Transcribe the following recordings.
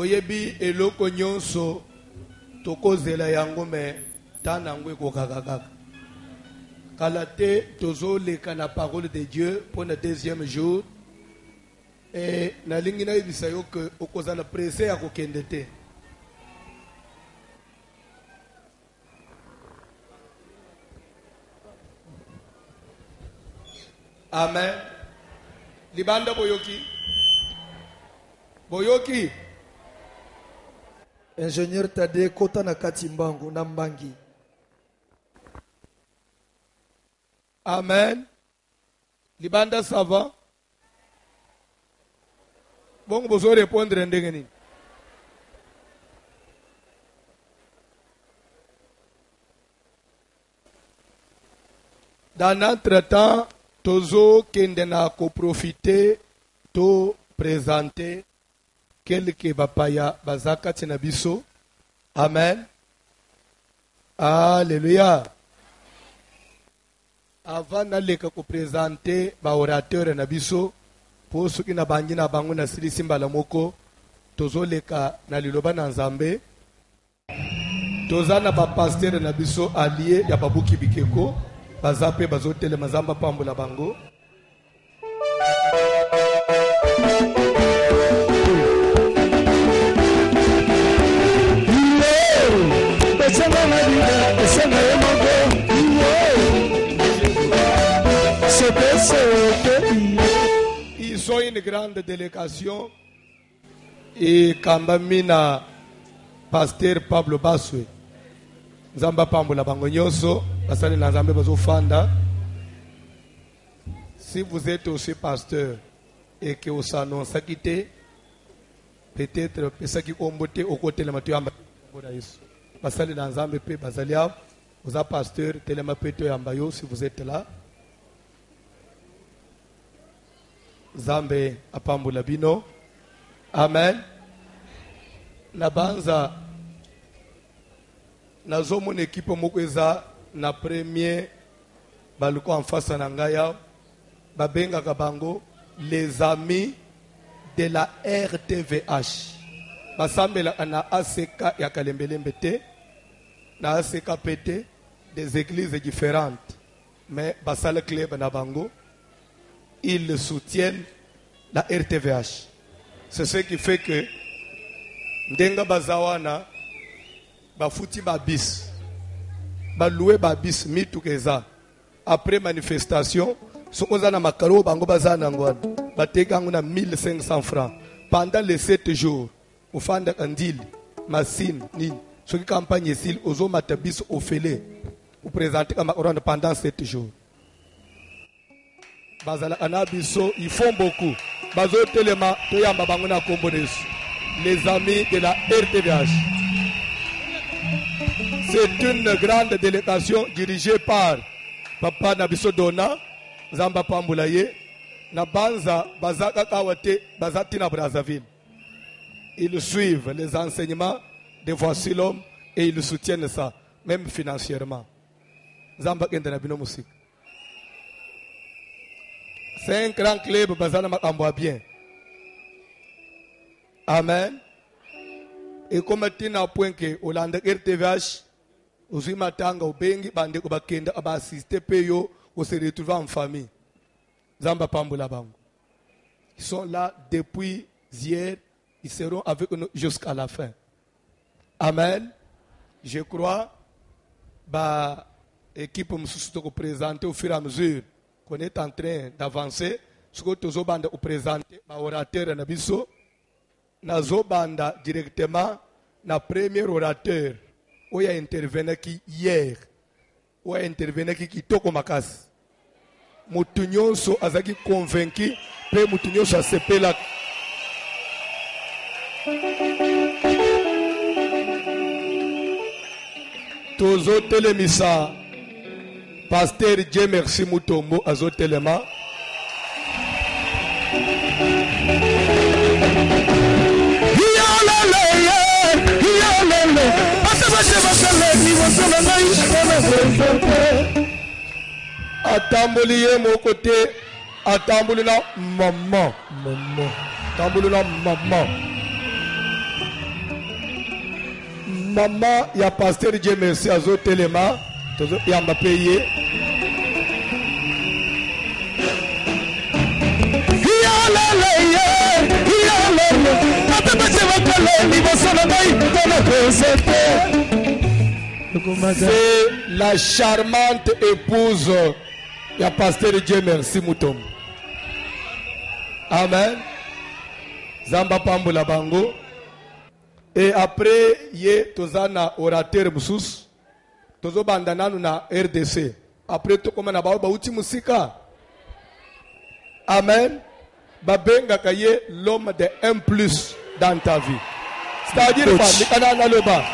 Oyebi eloko nyonso tokozela yango me tanangwe kokakaka. Kalate tozo leka na parole de Dieu pour le deuxième jour. Et na lingi na ibisa yo que okozala pressé ya kokende te. Amen. Libanda boyoki. Boyoki. Ingénieur Tade Kota na Katimbangu na Mbangi. Amen. Libanda ça va? Bon, vous allez répondre en dégâts. Dans notre temps, tozo kendena ko profiter to présenter quelques bapaya bazaka tinabiso. Amen. Alléluia. Avant naleka ko présenter ba orateur na biso pour ceux qui na bangi na bango na sili simbala moko tozo leka na liloba na Nzambe. Tozana ba pasteur na biso allié ya babuki bikeko bazape bazotele mazamba pambola bango. Ils sont une grande délégation et Kambamina pasteur Pablo Baswe Nzamba pambola bango nyonso basali na Nzambe bazofanda. Si vous êtes aussi pasteur et que vous s'annoncez quitter, peut-être pesa ki ombote okote le matu yamba boda Yesu basali na Nzambe pe bazalia vous êtes pasteur telema peto yamba yo. Si vous êtes là, Nzambe apambola bino. Amen. Na banza nazo mon équipe moko eza na premier baluko en face na ngaya babenga kabango les amis de la RTVH. Basambela na ACK ya Kalembelembe te na ACK PT des églises différentes, mais basala club na bango ils soutiennent la RTVH. C'est ce qui fait que ndenga bazawana bafuti babis baloué babis mitukeza après manifestation sokoza na makaro bango bazana ngwana bateka ngona 1500 francs pendant les 7 jours ufanda kandili masine nini soki campagne ici ozo matabis ofele ou présenter comme pendant 7 jours. Bazala anabiso ils font beaucoup bazo telema toyamba bango na kombonesu les amis de la RTVH. C'est une grande délégation dirigée par Papa Nabiso Dona Zamba Pambulaye na banza bazaka kawate bazati na Brazzaville. Ils suivent les enseignements de Voici l'homme et ils soutiennent ça même financièrement. Zamba kende na bino musique. C'est un grand club bazana makambo bien. Amen. Et comme tu n'as point que Hollande RTVH, aussi matanga au bengi bande ko bakenda aba assister peyo ou se retrouver en famille. Zamba pambola bango. Ils sont là depuis hier, ils seront avec nous jusqu'à la fin. Amen. Je crois ba équipe mususu to présenter au fur et à mesure qu'on est en train d'avancer. Ce que tozo bande au présenter ba orateur na biso nazo banda directement na premier orateur oya intervenir qui hier oya intervenir qui kitoko makasi mutu nyonso azaki convaincu pe mutu nyonso asepela tozo telemisa pasteur Dieu merci Mutombo azo telema atamboliye mon côté atamboli na maman atamboli na maman Maman, il y a pasteur Dieu merci à Zo Telema. Il y a m'a payé. C'est la charmante épouse. Il y a pasteur Dieu merci Moutom. Amen. Zamba Pambula Bango. Et après, yé tozana orateur musus. Tozo bandana na RDC. Après to koma na ba uti musika. Amen. Babenga kaye l'homme de 1+ dans ta vie. C'est-à-dire quoi? Nikana na loba.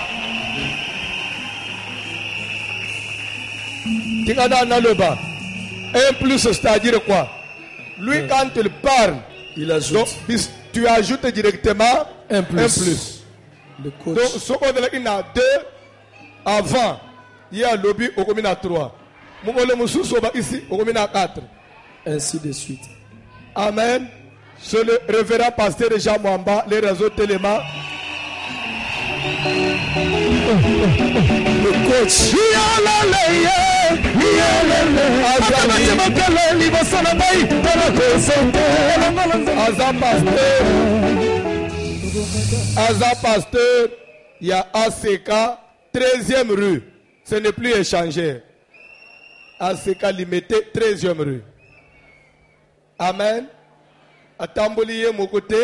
Nikana na loba. 1+, c'est-à-dire quoi? Lui, quand il parle, il ajoute. Donc, tu ajoutes directement 1+. Le coach. Donc, ce qu'on a 2 avant, il y a lobby au commune à 3. Ici, au commune à 4. Ainsi de suite. Amen. C'est le révérend pasteur Jean Mwamba, les réseaux Téléma. Le coach. Aza pasteur, il y a ACK, 13e rue. Ce n'est plus échangé. ACK limité, 13e rue. Amen. Atambouliye mon côté.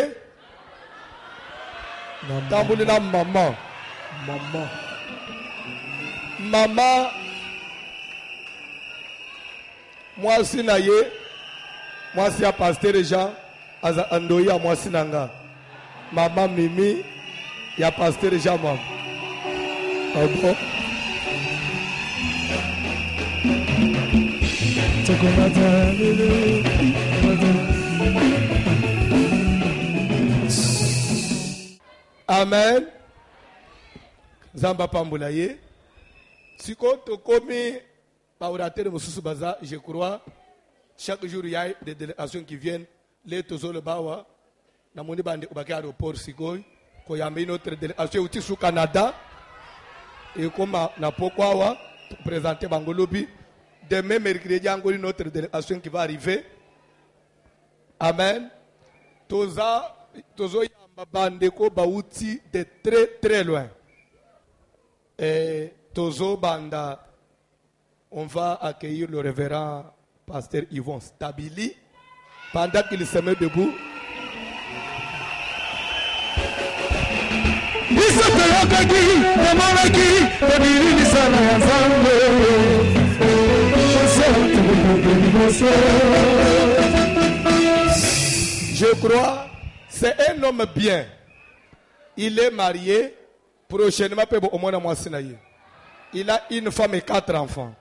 Tambouli na maman. Maman. Maman. Moi aussi naye. Moi aussi à pasteur Jean. Aza andoya moi aussi nanga. Maman Mimi. Il y a pasteur Jean maman. Ah bon? Amen. Zamba Pambulaye. Si tu commis par orateur Moussou Baza, je crois, chaque jour il y a des délégations qui viennent, les Tozo le Bawa, na moni bande ubaki aéroport Sigoy, ko yambe une autre délégation outi sous Canada, et comme na Pokwawa, présenter Bangolobi, demain mercredi, il y a encore une autre délégation qui va arriver. Amen. Tozo yamba bandeko bauti de très très loin. Et Tozo Banda, on va accueillir le révérend pasteur Yvon Stabili pendant qu'il se met debout. Je crois, c'est un homme bien. Il est marié. Prochainement, il a une femme et 4 enfants.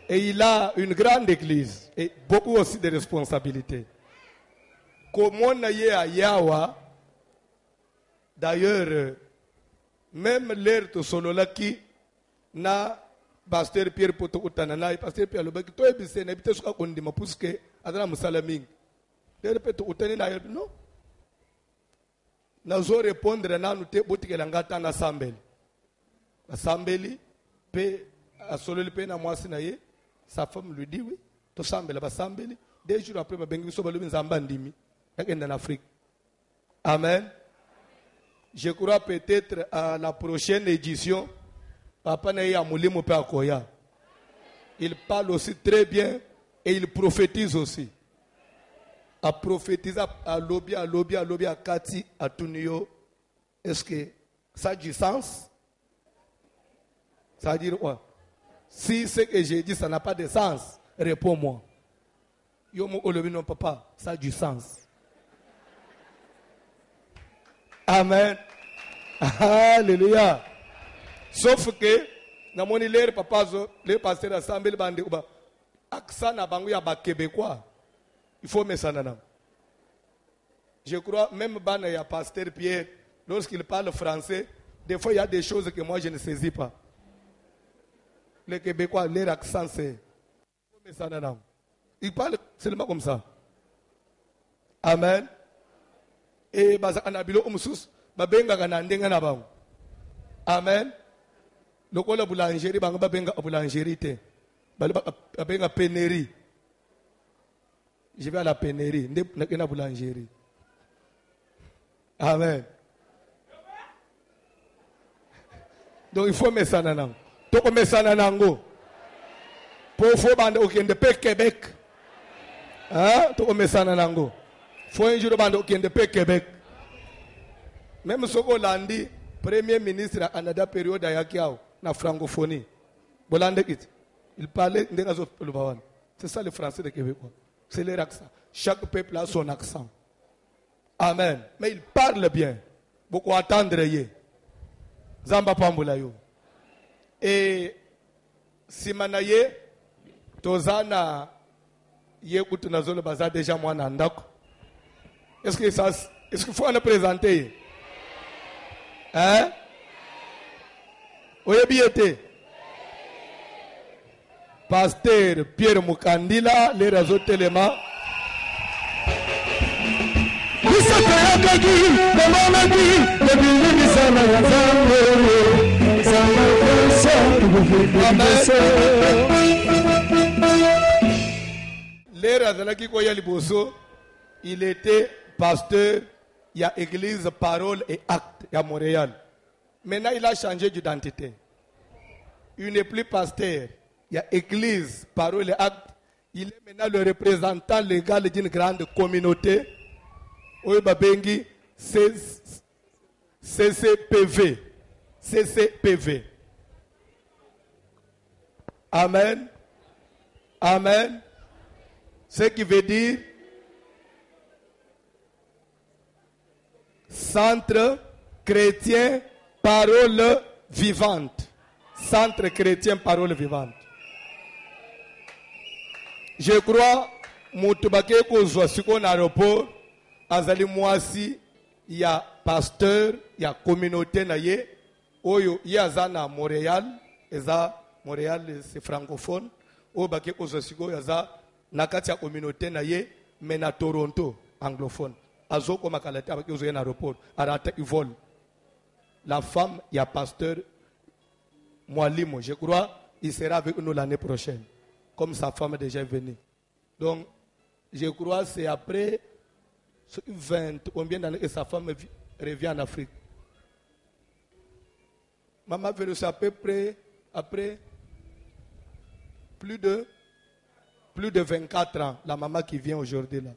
Et il a une grande église. Et beaucoup aussi de responsabilités. Comment on a à Yawa, d'ailleurs, même l'air de Sololaki, na pasteur Pierre Poto Utanana, pasteur Pierre Lobaki, toi et Bissé, n'habitez pas qu'on dit, ma pousse que, Adana Moussalaming. L'air Poto Utanina, non? Nazo répondre na nous te boutique langata na sambeli. Sambeli pe asololi pe na mwasi na ye, sa femme lui dit oui, to sambela ba sambeli. 2 jours après ma bengi so balubi nzamba ndimi. Yakenda en Afrique. Amen. Je crois peut-être à la prochaine édition papa na ya mulimo pe akoya. Il parle aussi très bien et il prophétise aussi. À prophétiser, à lobby, à Kati, à Tunio. Est-ce que ça a du sens? Ça veut dire quoi? Si ce que j'ai dit, ça n'a pas de sens, réponds-moi. Yo mo olobi non papa, ça a du sens. Amen. Alléluia. Sauf que, dans mon île, papa, les pasteurs assemblés, bande, accent na bango ya ba Québécois. Il faut mettre ça dedans. Je crois, même il y a pasteur Pierre, lorsqu'il parle français, des fois il y a des choses que moi je ne saisis pas. Les Québécois, leur accent c'est. Il faut mettre ça dedans. Ils parlent seulement comme ça. Amen. Et Anabilo Umsus, Babenga Ganandenga Nabang. Amen. Lokola boulangerie banga babenga boulangerie te. Babenga pénérie. Je vais à la pénérie, na boulangerie. Amen. Donc il faut mettre ça dans nango. Toko mettre ça dans nango. Pour faut bande okende pe Québec. Hein? Toko mettre ça dans nango. Faut un jour bande okende pe Québec. Même soko landi premier ministre en ada période yakiao na francophonie. Bolande kit. Il parlait ndenga zo lubawan. C'est ça le français de Québécois. C'est leur accent. Chaque peuple a son accent. Amen. Mais il parle bien. Beaucoup attendre ye. Zamba pambula yo. Et simanaye tozana ye kutunazolo baza déjà moi nandako. Est-ce qu'il faut le présenter? Hein? Oyebiete. Pasteur Pierre Mukandila, les réseaux téléma. Il était pasteur, il y a église, parole et acte à Montréal. Maintenant, il a changé d'identité. Il n'est plus pasteur. Il y a église, parole et acte. Il est maintenant le représentant légal d'une grande communauté. Oyebabengi CCPV. CCPV. Amen. Amen. Ce qui veut dire Centre chrétien parole vivante. Centre chrétien parole vivante. Je crois, Moutubake Kozwa, si on a aéroport, Azali Mouassi, il y a pasteur, il y a communauté, il y a Zana Montréal, Montréal c'est francophone, au Baké Kozwa, il y a Nakatia communauté, mais na Toronto, anglophone. Azoko Makalate, avec un aéroport, Arata, il vole. La femme, il y a pasteur Mwalimo, je crois, il sera avec nous l'année prochaine. Comme sa femme est déjà venue. Donc, je crois que c'est après 20, combien d'années que sa femme revient en Afrique. Maman veut à peu près, après plus de 24 ans, la maman qui vient aujourd'hui là.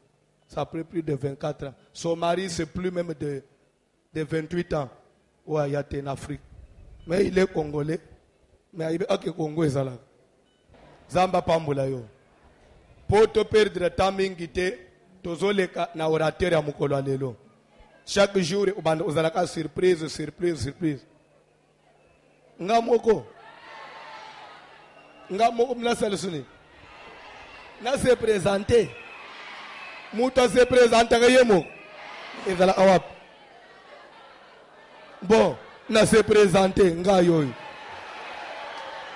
Ça après plus de 24 ans. Son mari, c'est plus même de 28 ans. Ouais, il y a en Afrique. Mais il est congolais. Mais il est congolais ça là. Zamba pambula yo. Pour te perdre temps mingite, tozoleka na orateur ya mukolo alelo. Chaque jour ubanda ozalaka surprise. Ngamoko mnasa lesuni. Na se présenter. Muta se présenter yemo. Ezala awap. Bon, na se présenter ngayoy.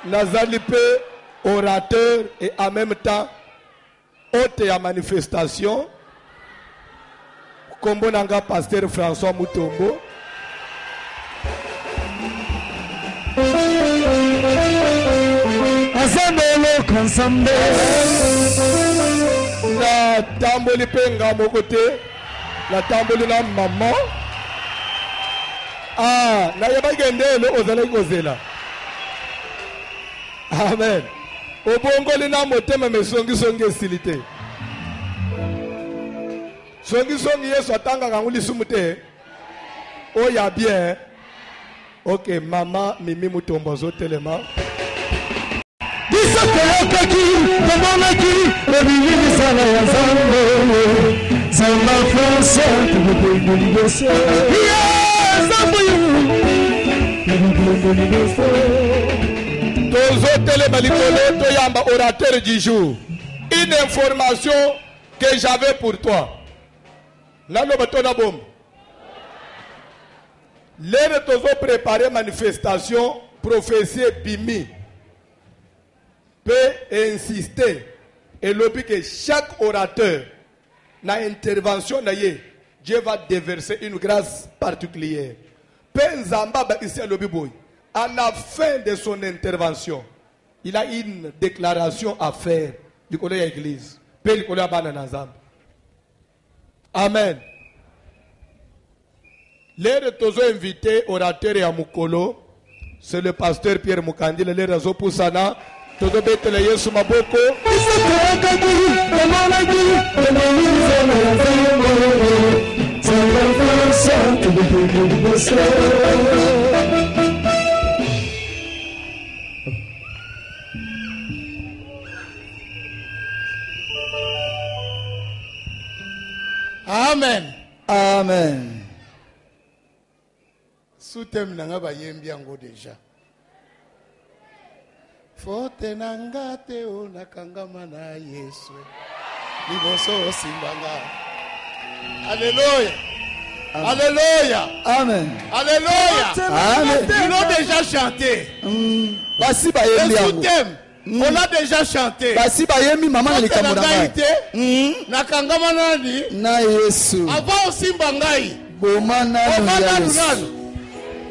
Nazalipe orateur et en même temps hôte à manifestation. Kombo nanga pasteur François Mutombo. Assemble consemble. La tamboli penga mon côté. La tamboli na maman. Ah, na yaba gende le ozala kozela. Amen. Obongoli na motema mesongi esilite. Songi yeso atanga nguli sumute. Oh ya bien. OK, maman Mimi Mutombo zo telema. Orateur du jour. Une information que j'avais pour toi. Les tozo préparer manifestation, prophétie Bimi peut insister et l'objet que chaque orateur na intervention Dieu va déverser une grâce particulière. Penzamba ba ici lobi boy. À la fin de son intervention, il a une déclaration à faire du collège à l'église. Puis le collège à Bananazam. Amen. Les retours invités orateur et à Mukolo, c'est le pasteur Pierre Mukandi, les réseaux pour Sana. Todo betele Yesu maboko. Amen. Amen. Soutem nanga ba yembi yango déjà. Fote nanga te o nakangama na Yesu. Liboso simbanga. Alléluia. Alléluia. Amen. Alléluia. Amen. Ils l'ont déjà chanté. Basi ba Le yembi yango. soutem. On a déjà chanté. Basi ba yembi mama Fote likambo na nanga ngai. ite. Nakangama nani. Na Yesu. Avant simbangai. Boma nanu ya Yesu.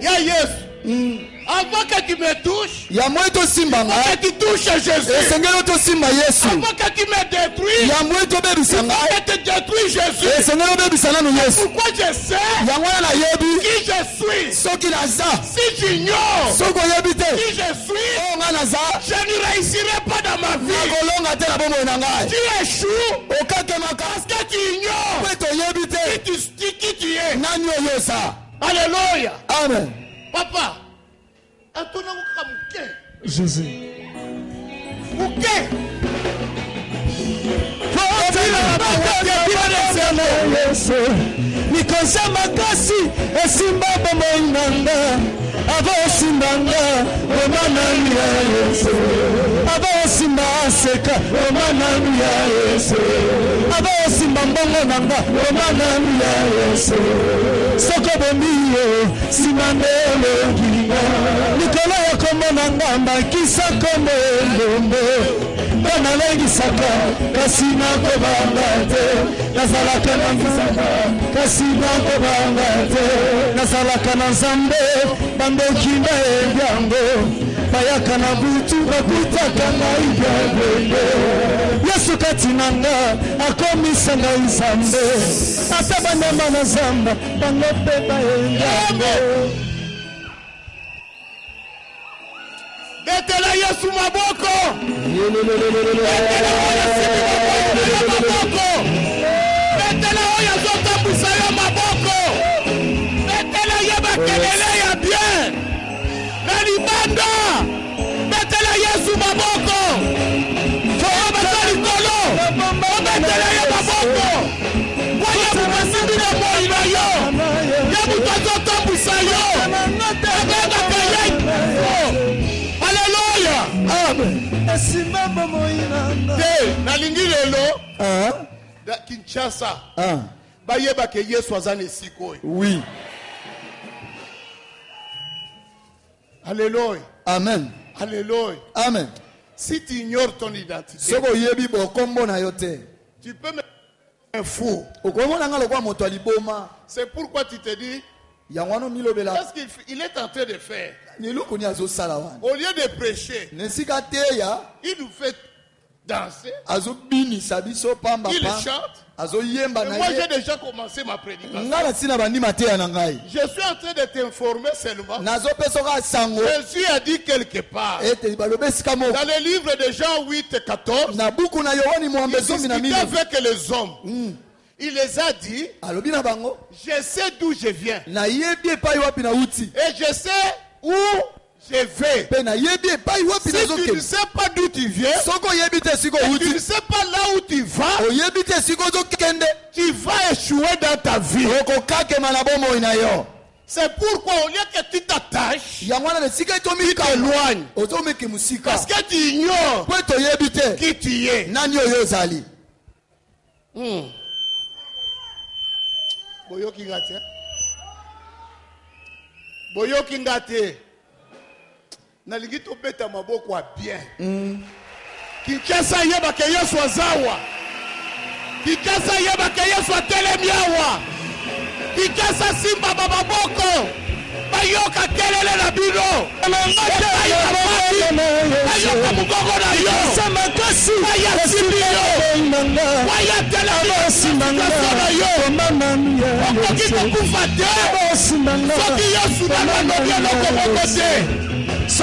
Ya Yesu. Avant que tu me touches, Yamwe to simba avant que ngai. tu touches Jésus, Esengelo to simba Yesu. avant que tu me détruises, Yamwe to bebisa avant ngai. que tu détruises Jésus. Esengelo bebisa nanu Yesu. Pourquoi je sais Yango na yebi. qui je suis? Soki naza. Si j'ignore Soko yebi te. qui je suis, O nga naza. je ne réussirai pas dans ma vie. Nakolonga te na bomoi na ngai. Tu échoues Okakemaka. parce que tu ignores Kwe to yebi te. qui tu es. Nani oyo sa. Alléluia. Amen. Papa, attends-nous comme qui? Jésus. Mouké. Nikosa makasi esimba bomoi nanga avosimbanga omanani ya Yesu avosimba aseka omanani ya Yesu avosimba mbongo nanga omanani ya Yesu soko bombiyo simandeleginga likolo ya kombo nanga mbakisa kombo elombo banalengisaka kasi nakobanga te nazalaka na nzamba kasi nakobanga te nazalaka na nzambe bandoki bayebi yango bayaka na butu bakutaka ngai byabende Yesu kati na nga akomisa ngai nzambe ata banyama na nzamba bango mpe bayebi yango. Betela Yesu maboko. Betela Yesu maboko. Betela Yesu tambusa yo maboko. Betela yeba kelele ya bien. Na libanda. Betela Yesu maboko. Foya batali kolo. Betela ye maboko. Waya mubasindi na moi na yo. Ya mutazo tambusa yo. Ebega keye. Amen. Nalingi lelo da Kinshasa bayeba ke Yesu azana esiko. Oui. Alléluia. Amen. Alléluia. Amen. Si tu ignores ton identité, Soko yebi bo kombo na yote. tu peux me un fou. Okomona nga lokwa moto aliboma. C'est pourquoi tu te dis Yangwano milobela. qu'est-ce qu'il est en train de faire? Niluku ni azo sala wana. Au lieu de prêcher, Nesika teya il nous fait danser, azo bini sabiso pamba il pa. chante. Azo yemba Et na moi ye. j'ai déjà commencé ma prédication. Ngala sina bandima teya na ngai. Je suis en train de t'informer seulement. Nazo pesoka sango. Jésus a dit quelque part Ete balobe sikamo. dans le livre de Jean 8:14, Na buku na Yohani il mwambezo mina discutait mimi. avec les hommes. Il les a dit, Alobi na bango. je sais d'où je viens Na yebi epai wapi na uti. et je sais où je vais. Pe na yebi epai wapi na Si tu ne zoke. sais pas d'où tu viens, Soko yebi te siko et tu ne uti. sais pas là où tu vas, Oyebi te siko zo kende. tu vas échouer dans ta vie. Okokakema na bomoi na yo. C'est pourquoi au lieu que tu t'attaches, Yangwana na sika tu itomika. t'éloignes. Ozomeke musika. Parce que tu ignores Po toyebi te. qui tu es. Nani oyo ozali. Boyoki ngate. Boyoki ngate. Nalingi tobeta maboko ya bien. Kinshasa yeba ke Yesu azawa. Kinshasa yeba ke Yesu atelemi awa. Kinshasa simba bababoko. bayoka kelele na bino bayoka mugongo na yo bayasibio bayatelana yo okoki kokufa te soki yo sudana nobi eloko moko te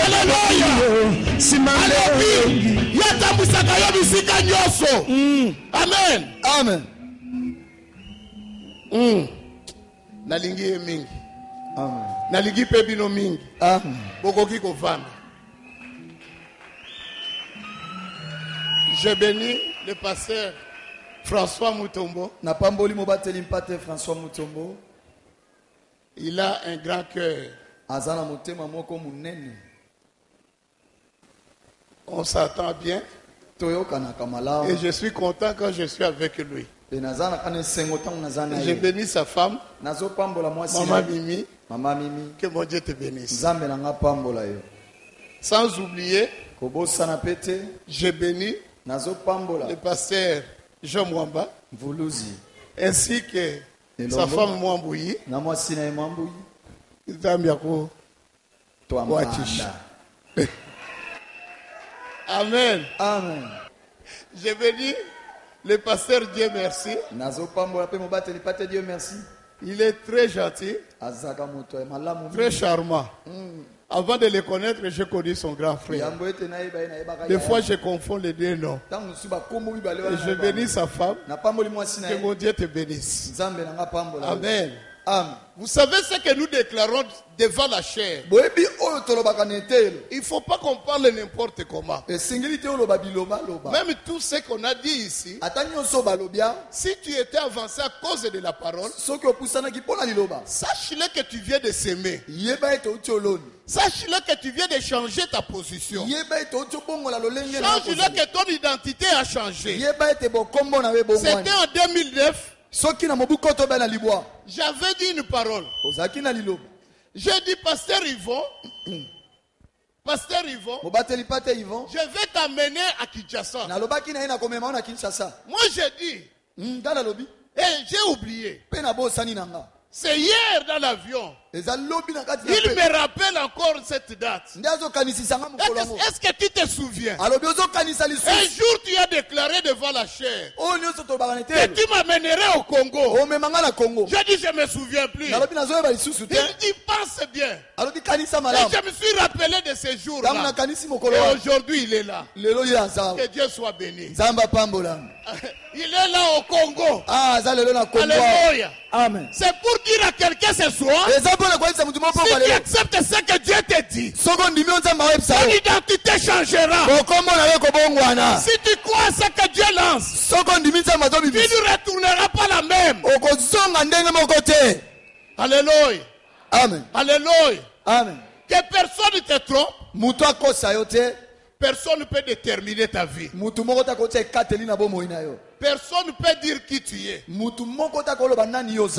aleluya alobi yatambwisaka yo bisika nyonso amen Amen. nalingi ye mingi Amen. nalingi mpe bino mingi Amen. bokoki kovanda. Je bénis le pasteur François Mutombo. Napamboli mobateli mpate François Mutombo. Il a un grand cœur. Azana motema moko munene. On s'attend bien. Toyoka kamala. Et je suis content quand je suis avec lui. Je bénis sa femme, Maman Mimi. Mama Mimi. Que mon Dieu te bénisse. Sans oublier, je bénis le pasteur Jean Mwamba, ainsi que sa femme Mwambouyi. Amen. Amen. Je bénis le pasteur Dieu merci. Dieu merci. Il est très gentil, très charmant. Avant de le connaître, j'ai connu son grand frère. Des fois, je confonds les deux noms. Et je bénis sa femme. Que mon Dieu te bénisse. Amen. Vous savez ce que nous déclarons devant la chair. Il ne faut pas qu'on parle n'importe comment. Même tout ce qu'on a dit ici, si tu étais avancé à cause de la parole, sache-le que tu viens de s'aimer. Sache-le que tu viens de changer ta position. Change-le que ton identité a changé. C'était en 2009. J'avais dit une parole. J'ai dit, Pasteur Yvon, je vais t'amener à Kinshasa. Moi j'ai dit, et j'ai oublié. C'est hier dans l'avion. Il me rappelle encore cette date. Est-ce que tu te souviens? Un jour tu as déclaré devant la chair que tu m'amènerais au Congo. J'ai dit je ne me souviens plus. Il dit pense bien. Et je me suis rappelé de ces jours-là. Et aujourd'hui il est là. Que Dieu soit béni. Il est là au Congo. Alléluia. Amen. C'est pour dire à quelqu'un ce soir, si tu acceptes ce que Dieu te dit, ton identité changera. Si tu crois ce que Dieu lance, tu ne retourneras pas la même. Alléluia. Amen. Alléluia. Amen. Que personne ne te trompe. Personne ne peut déterminer ta vie. Personne ne peut dire qui tu es.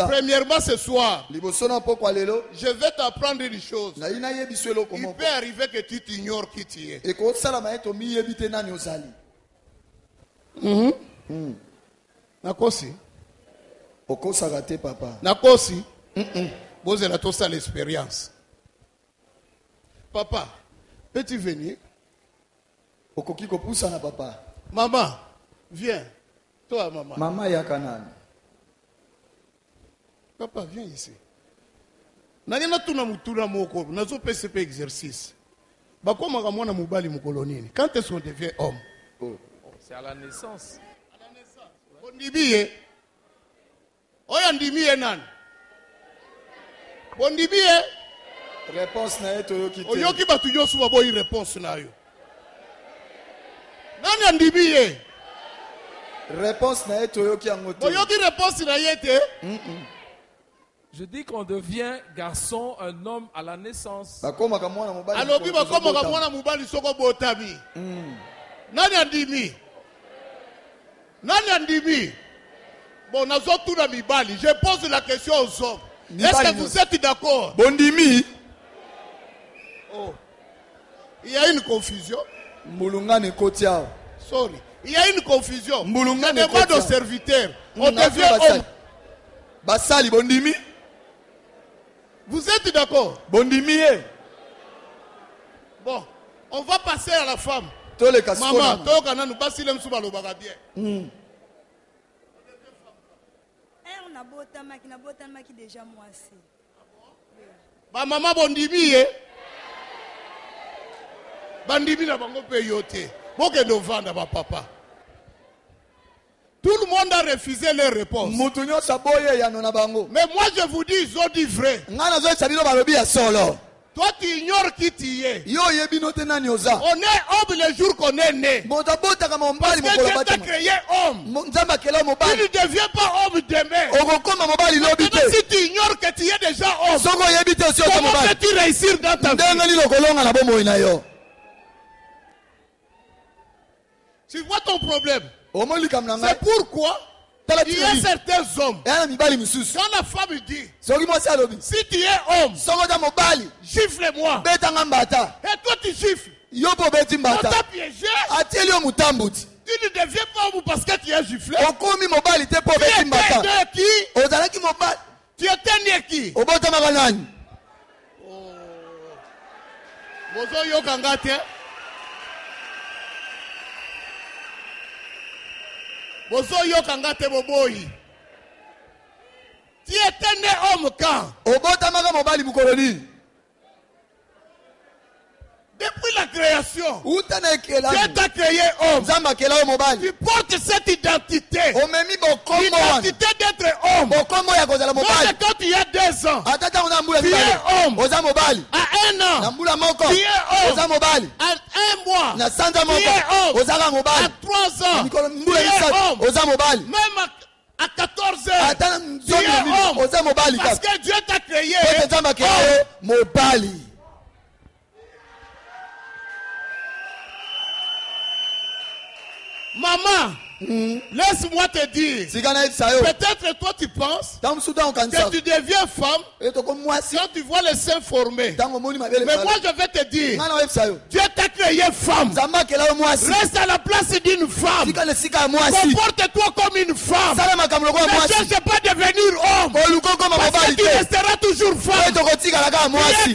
Premièrement ce soir, je vais t'apprendre une chose. Il peut arriver que tu t'ignores qui tu es. Nakosi. Nakosi. Vous avez tous l'expérience. Papa, peux-tu venir? Maman, viens. Toi, maman. Maman Yakanani. Papa, viens ici. Nanyana tuna mutuna moko, nazo PCP exercice. Bakoma kamwana mubali mukolonini. Quand est-ce qu'on devient homme? C'est à la naissance. À la naissance. Bondibiye. Oya ndimiye nani? Bondibiye. Réponse na yeto yoki te. Oyoki batu yosu baboyi réponse na yo. Nani andimiye? Réponse na yeto yoki angote. Oyoki réponse na yete? Je dis qu'on devient garçon, un homme à la naissance. Alobi bakoma kamwana mubali soko botami. Nani andimi? Nani andimi? Bon, nazo tuna mibali. Je pose la question aux hommes. Est-ce que vous êtes d'accord? Bondimi. Oh. Il y a une confusion. Mbulungane kotia. Sorry. Il y a une confusion. Mbulungane kotia. On demande aux serviteurs. On devient homme. Basali bondimi. Vous êtes d'accord? Bondimier. Bon, on va passer à la femme. Maman, nous passer le bien. Déjà moi aussi. Ba maman bondimi eh. Bandimi na bango peyote. Boke no vanda ba papa. Tout le monde a refusé les réponses. Mais moi je vous dis, ils ont dit vrai. Toi tu ignores qui tu es. On est homme le jour qu'on est né. Parce que Dieu t'a créé homme. Tu ne deviens pas homme demain. Maintenant si tu ignores que tu es déjà homme, comment peux-tu réussir dans ta vie? Tu vois ton problème. C'est pourquoi il y a certains hommes. Quand la femme dit, si tu es homme, gifle-moi. Et toi tu gifles. On t'a piégé. Tu ne deviens pas homme parce que tu es giflé. Tu étais né qui? Bozo yo kangate boboyi. Tu étais né homme quand? Depuis la création, Dieu t'a créé homme. Tu portes cette identité. L'identité d'être homme. Donc quand tu as 2 ans, tu es homme. À 1 an, tu es homme. À 1 mois, tu es homme. À 3 ans, tu es homme. Même à 14 ans, tu es homme. Parce que Dieu t'a créé homme. Maman, laisse-moi te dire. Peut-être toi tu penses que tu deviens femme quand tu vois les seins formés. Mais moi je vais te dire, Dieu t'a créé femme. Reste à la place d'une femme. Comporte-toi comme une femme. Ne cherche pas à devenir homme. Parce que tu resteras toujours femme. Tu es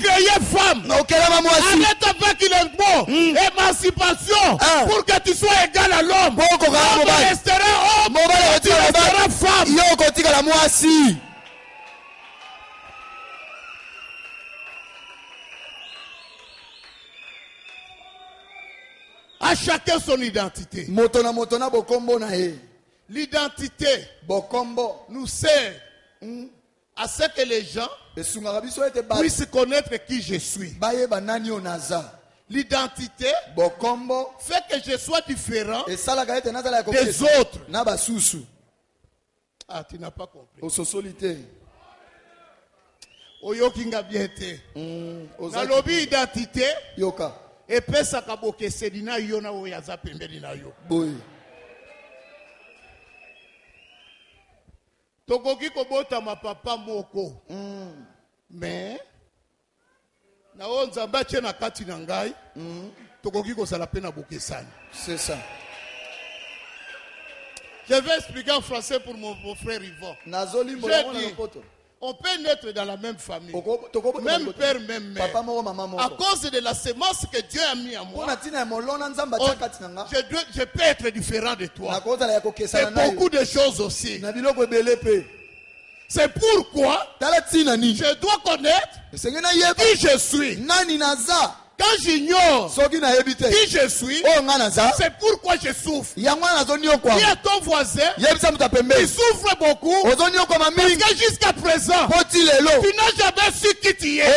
créé femme. Arrête avec le mot émancipation pour que tu sois égal à l'homme. Tu resteras homme, tu resteras femme. À chacun son identité. L'identité nous sert à ce que les gens puissent connaître qui je suis. L'identité fait que je sois différent des autres. Ah, tu n'as pas compris. Oyokinga bien te. Na lobi identité. Et pesa kaboke sedina yona oyaza pembeni na yo. Tokoki kobota ma papa moko. Mais na onzamba chena kati na ngai. Tokoki ko sala pena bokesani. C'est ça. Je vais expliquer en français pour mon frère Yvon. On peut naître dans la même famille, même père, même mère. À cause de la semence que Dieu a mis en moi, je peux être différent de toi. C'est beaucoup de choses aussi. C'est pourquoi je dois connaître qui je suis. Quand j'ignore qui je suis, c'est pourquoi je souffre. Qui est ton voisin? Il souffre beaucoup. Parce que jusqu'à présent, tu n'as jamais su qui tu es.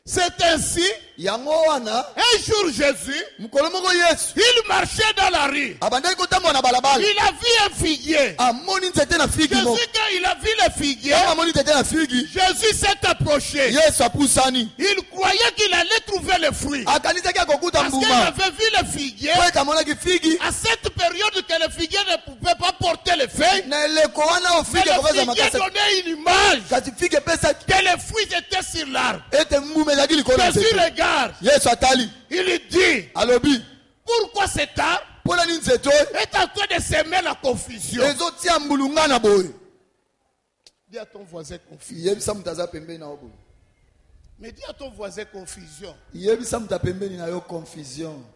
C'est ainsi, un jour Jésus, il marchait dans la rue. Il a vu un figuier. Jésus, quand il a vu le figuier, Jésus s'est approché. Il croyait qu'il allait trouver le fruit. Parce qu'il avait vu le figuier. À cette période que le figuier ne pouvait pas porter les feuilles, mais le figuier donnait une image que les fruits étaient sur l'arbre. Jésus regarde. Il dit, pourquoi cet arbre confusion. Dis à ton voisin confusion. Mais dis à ton voisin confusion.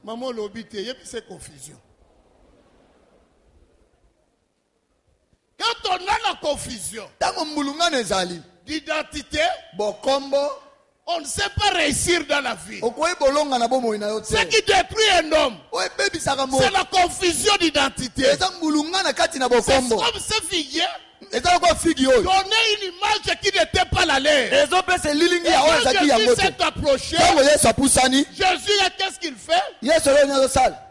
Maman l'obité, c'est confusion. Quand on a la confusion d'identité, on ne sait pas réussir dans la vie. Ce qui détruit un homme, c'est la confusion d'identité. C'est comme ces filles donner une image qui n'était pas la leur. Et quand Jésus s'est approché, Jésus, qu'est-ce qu'il fait?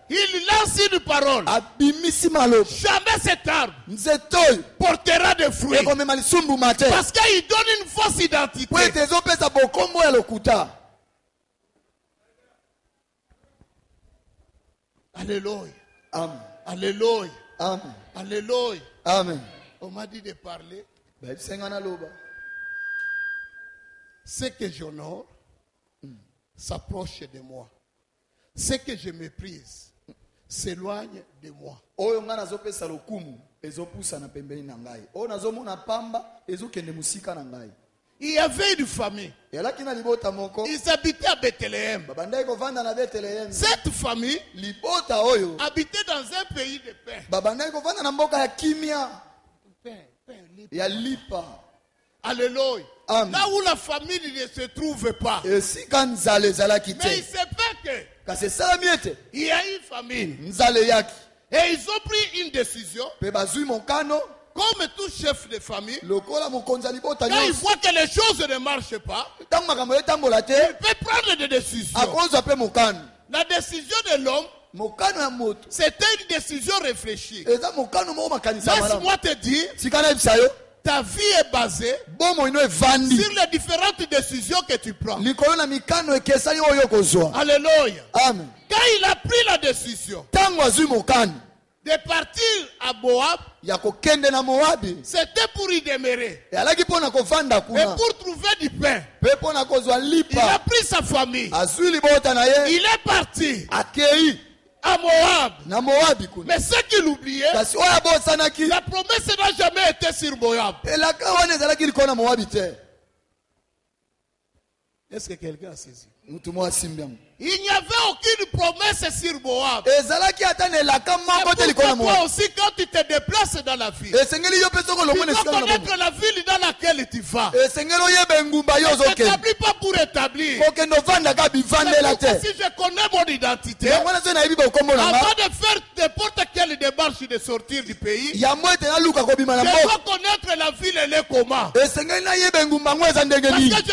Il lance une parole. Jamais cet arbre portera de fruits. Parce qu'il donne une fausse identité. Alléluia. Amen. Alléluia. Amen. Alléluia. Amen. On m'a dit de parler. Ce que j'honore s'approche de moi. Ce que je méprise s'éloigne de moi. Il y avait une famille. Ils habitaient à Bethléem. Cette famille habitait dans un pays de paix. Alléluia. Là où la famille ne se trouve pas. Mais il se peut que il y a une famine. Et ils ont pris une décision. Comme tout chef de famille, quand il voit que les choses ne marchent pas, il peut prendre des décisions. La décision de l'homme, c'était une décision réfléchie. Laisse-moi te dire, ta vie est basée sur les différentes décisions que tu prends. Alléluia. Amen. Quand il a pris la décision de partir à Moab, c'était pour y demeurer et pour trouver du pain. Il a pris sa famille. Il est parti à Moab. Mais ce qu'il oubliait, la promesse n'a jamais été sur Moab. Est-ce que quelqu'un a saisi? Il n'y avait aucune promesse sur Moab. Et pourquoi toi aussi, quand tu te déplaces dans la ville, tu dois connaître la ville dans laquelle tu vas. Ne t'établis pas pour établir. Si je connais mon identité, avant de faire n'importe quelle démarche de sortir du pays, je dois connaître la ville et les comment. Parce que je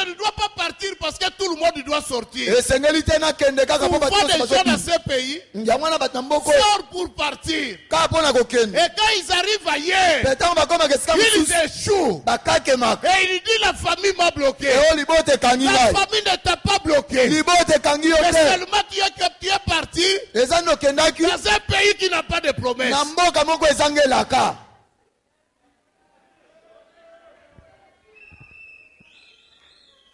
ne dois pas partir parce que tout le monde doit sortir. Pour voir des gens dans ce pays, sort pour partir. Et quand ils arrivent ailleurs, ils échouent. Et il dit la famille m'a bloqué. La famille ne t'a pas bloqué. Mais seulement tu es parti dans un pays qui n'a pas de promesse.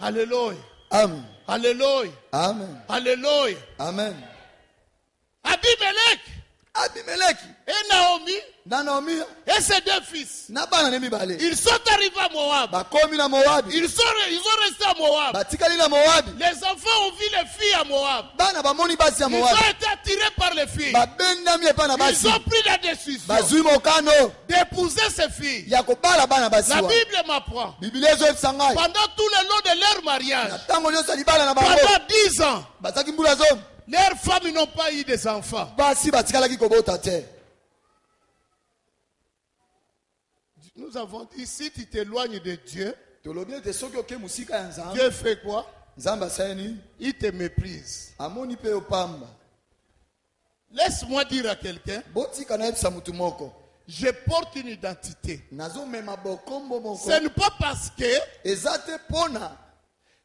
Alléluia. Amen. Alléluia. Amen. Alléluia. Amen. Abimelech et Naomi et ses deux fils, ils sont arrivés à Moab. Ils ont resté à Moab. Les enfants ont vu les filles à Moab. Ils ont été attirés par les filles. Ils ont pris la décision d'épouser ces filles. La Bible m'apprend, pendant tout le long de leur mariage, pendant 10 ans, leurs femmes n'ont pas eu des enfants. Nous avons dit, si tu t'éloignes de Dieu, Dieu fait quoi? Il te méprise. Laisse-moi dire à quelqu'un, je porte une identité. Ce n'est pas parce que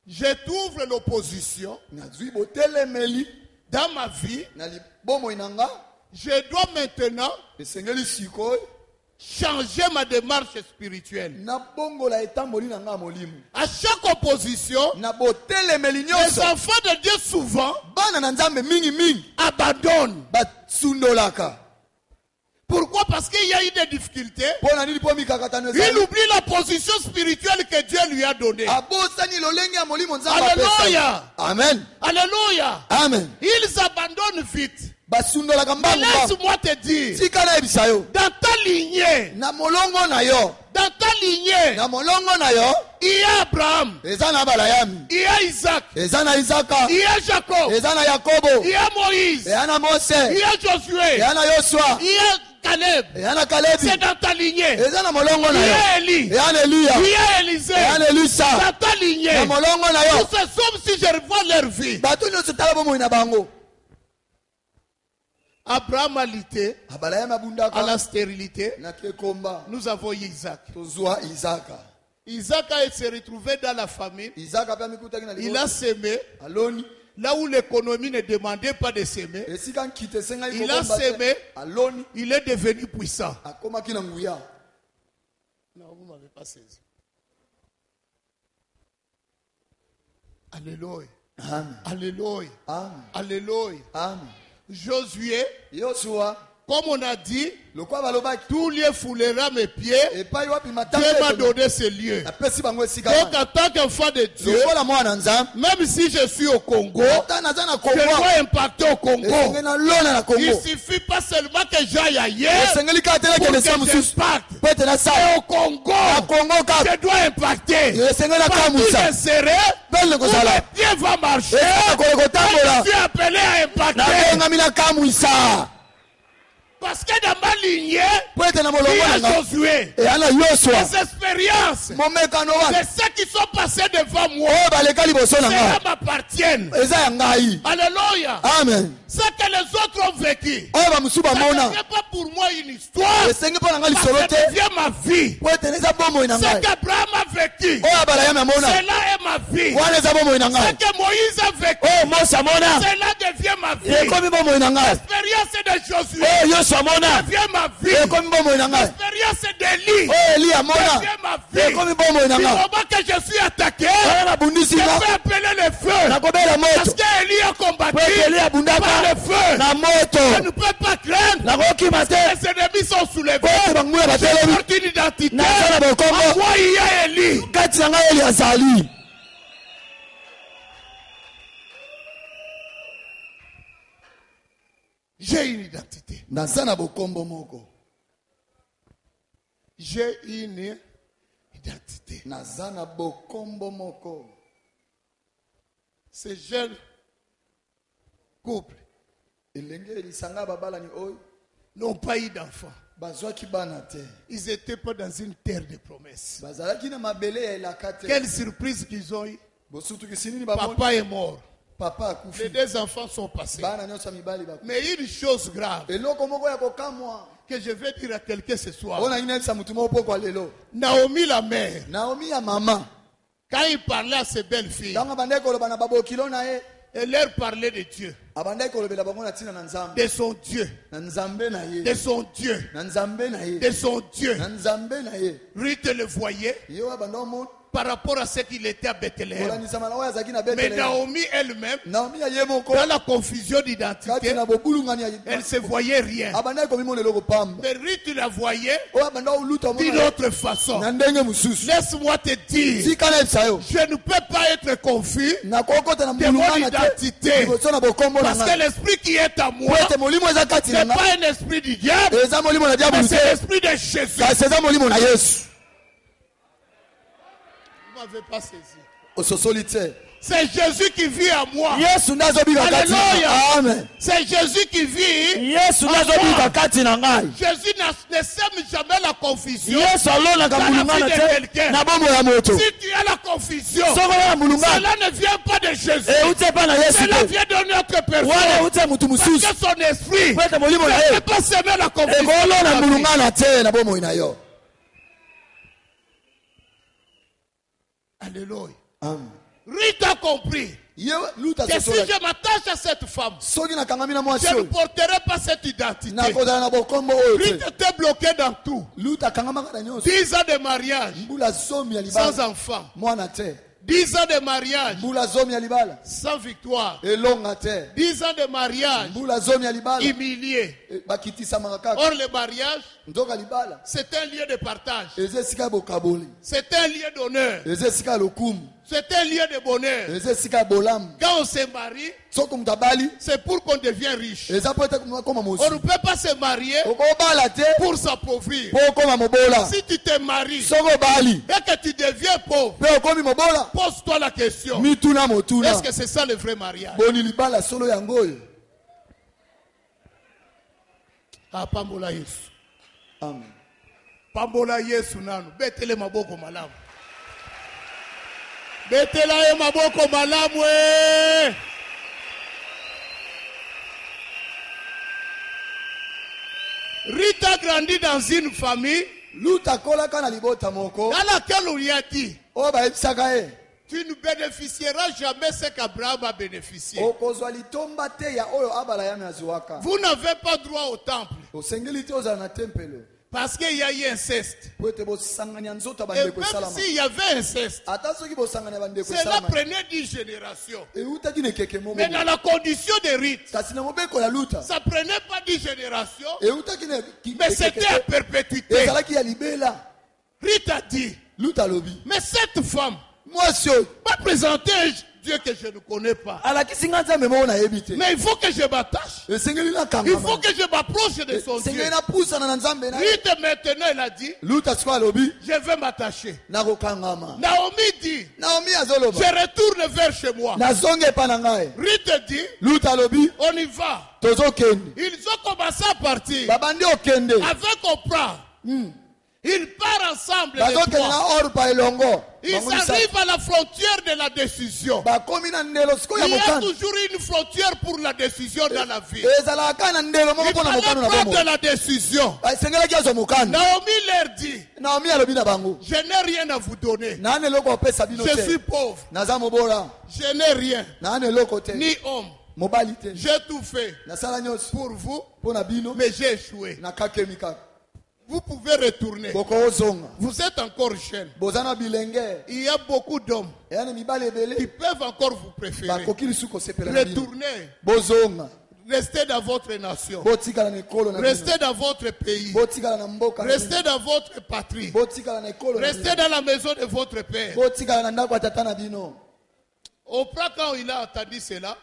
je trouve l'opposition dans ma vie, je dois maintenant changer ma démarche spirituelle. À chaque opposition, les enfants de Dieu souvent abandonnent. Pourquoi? Parce qu'il y a eu des difficultés. Il oublie la position spirituelle que Dieu lui a donnée. Alléluia. Amen. Alléluia. Amen. Ils abandonnent vite. Laisse-moi te dire, dans ta lignée, il y a Abraham, il y a Isaac, il y a Jacob, il y a Moïse, il y a Josué, il y a Caleb. C'est dans ta lignée. Il y a Élie, il y a Élisée, dans ta lignée. Tous ces hommes, si je revois leur vie, Abraham a lutté à la stérilité. Nous avons Isaac. Isaac a se retrouvé dans la famine. Il a semé. Là où l'économie ne demandait pas de s'aimer, il a semé, il est devenu puissant. Non, vous ne m'avez pas saisi. Alléluia. Alléluia. Alléluia. Josué, comme on a dit, tout lieu foulera mes pieds. Dieu m'a donné ce lieu. Donc en tant qu'enfant de Dieu, même si je suis au Congo, je dois impacter au Congo. Il ne suffit pas seulement que j'aille ailleurs pour que j'impacte. Et au Congo, je dois impacter. Partout je serai, où le pied va marcher, je suis appelé à impacter. Parce que dans ma lignée, il y a Josué. Les expériences de ceux qui sont passés devant moi, cela m'appartiennent. Alléluia. Amen. Ce que les autres ont vécu, ce n'est pas pour moi une histoire, ça devient ma vie. Ce qu'Abraham a vécu, cela est ma vie. Ce que Moïse a vécu, cela devient ma vie. L'expérience de Josué devient ma vie. L'expérience d'Élie devient ma vie. Du moment que je suis attaqué, je peux appeler le feu. Parce qu'Élie a combattu par le feu. Je ne peux pas craindre. Les ennemis sont soulevés. Je porte une identité. En moi, il y a Élie. J'ai une identité. J'ai une identité. Ces jeunes couples n'ont pas eu d'enfants. Ils n'étaient pas dans une terre de promesses. Quelle surprise qu'ils ont eu. Papa est mort. Les deux enfants sont passés. Mais une chose grave que je vais dire à quelqu'un ce soir. Naomi la mère, quand il parlait à ses belles filles, elle leur parlait de Dieu, de son Dieu, de son Dieu, de son Dieu. Ruth le voyait par rapport à ce qu'il était à Bethléem. Mais Naomi elle-même, dans la confusion d'identité, elle ne se voyait rien. Mais Ruth la voyait d'une autre façon. Laisse-moi te dire, je ne peux pas être confus de mon identité. Parce que l'esprit qui est à moi, ce n'est pas un esprit du diable, mais c'est l'esprit de Jésus. Vous ne m'avez pas saisi. C'est Jésus qui vit à moi. Alléluia. C'est Jésus qui vit en moi. Jésus ne sème jamais la confusion dans la vie de quelqu'un. Si tu as la confusion, cela ne vient pas de Jésus. Cela vient de notre personne. Parce que son esprit ne peut pas s'aimer la confusion. Alléluia. Ruth a compris que si je m'attache à cette femme, je ne porterai pas cette identité. Ruth était bloquée dans tout. 10 ans de mariage, sans enfant. 10 ans de mariage sans victoire. 10 ans de mariage humilié. Or le mariage, c'est un lieu de partage. C'est un lieu d'honneur. C'est un lieu de bonheur. Quand on se marie, c'est pour qu'on devienne riche. On ne peut pas se marier pour s'appauvrir. Si tu te maries et que tu deviens pauvre, pose-toi la question. Est-ce que c'est ça le vrai mariage? Ah, pambola Yesu. Amen. Pambola Yesu nanu. Betele maboko malamu. Betela ye maboko malamu. Rita grandit dans une famille dans laquelle on lui a dit, tu ne bénéficieras jamais ce qu'Abraham a bénéficié. Vous n'avez pas droit au temple. Parce qu'il y a eu inceste. Et même s'il y avait inceste, cela prenait 10 générations. Mais dans la condition de rite, ça ne prenait pas 10 générations, mais c'était à perpétuité. Rite a dit, mais cette femme m'a présenté un Dieu que je ne connais pas. Mais il faut que je m'attache. Il faut que je m'approche de son Dieu. Rite maintenant, il a dit, je vais m'attacher. Naomi dit, je retourne vers chez moi. Rite dit, on y va. Ils ont commencé à partir. Avec Oprah. Ils partent ensemble. Ils arrivent à la frontière de la décision. Il y a toujours une frontière pour la décision dans la vie. Il fallait prendre la décision. Naomi leur dit, je n'ai rien à vous donner. Je suis pauvre. Je n'ai rien. Ni homme. J'ai tout fait pour vous, mais j'ai échoué. Vous pouvez retourner. Vous êtes encore jeune. Il y a beaucoup d'hommes qui peuvent encore vous préférer. Retournez. Restez dans votre nation. Restez dans votre pays. Restez dans votre patrie. Restez dans la maison de votre père. Oprah, quand il a entendu cela,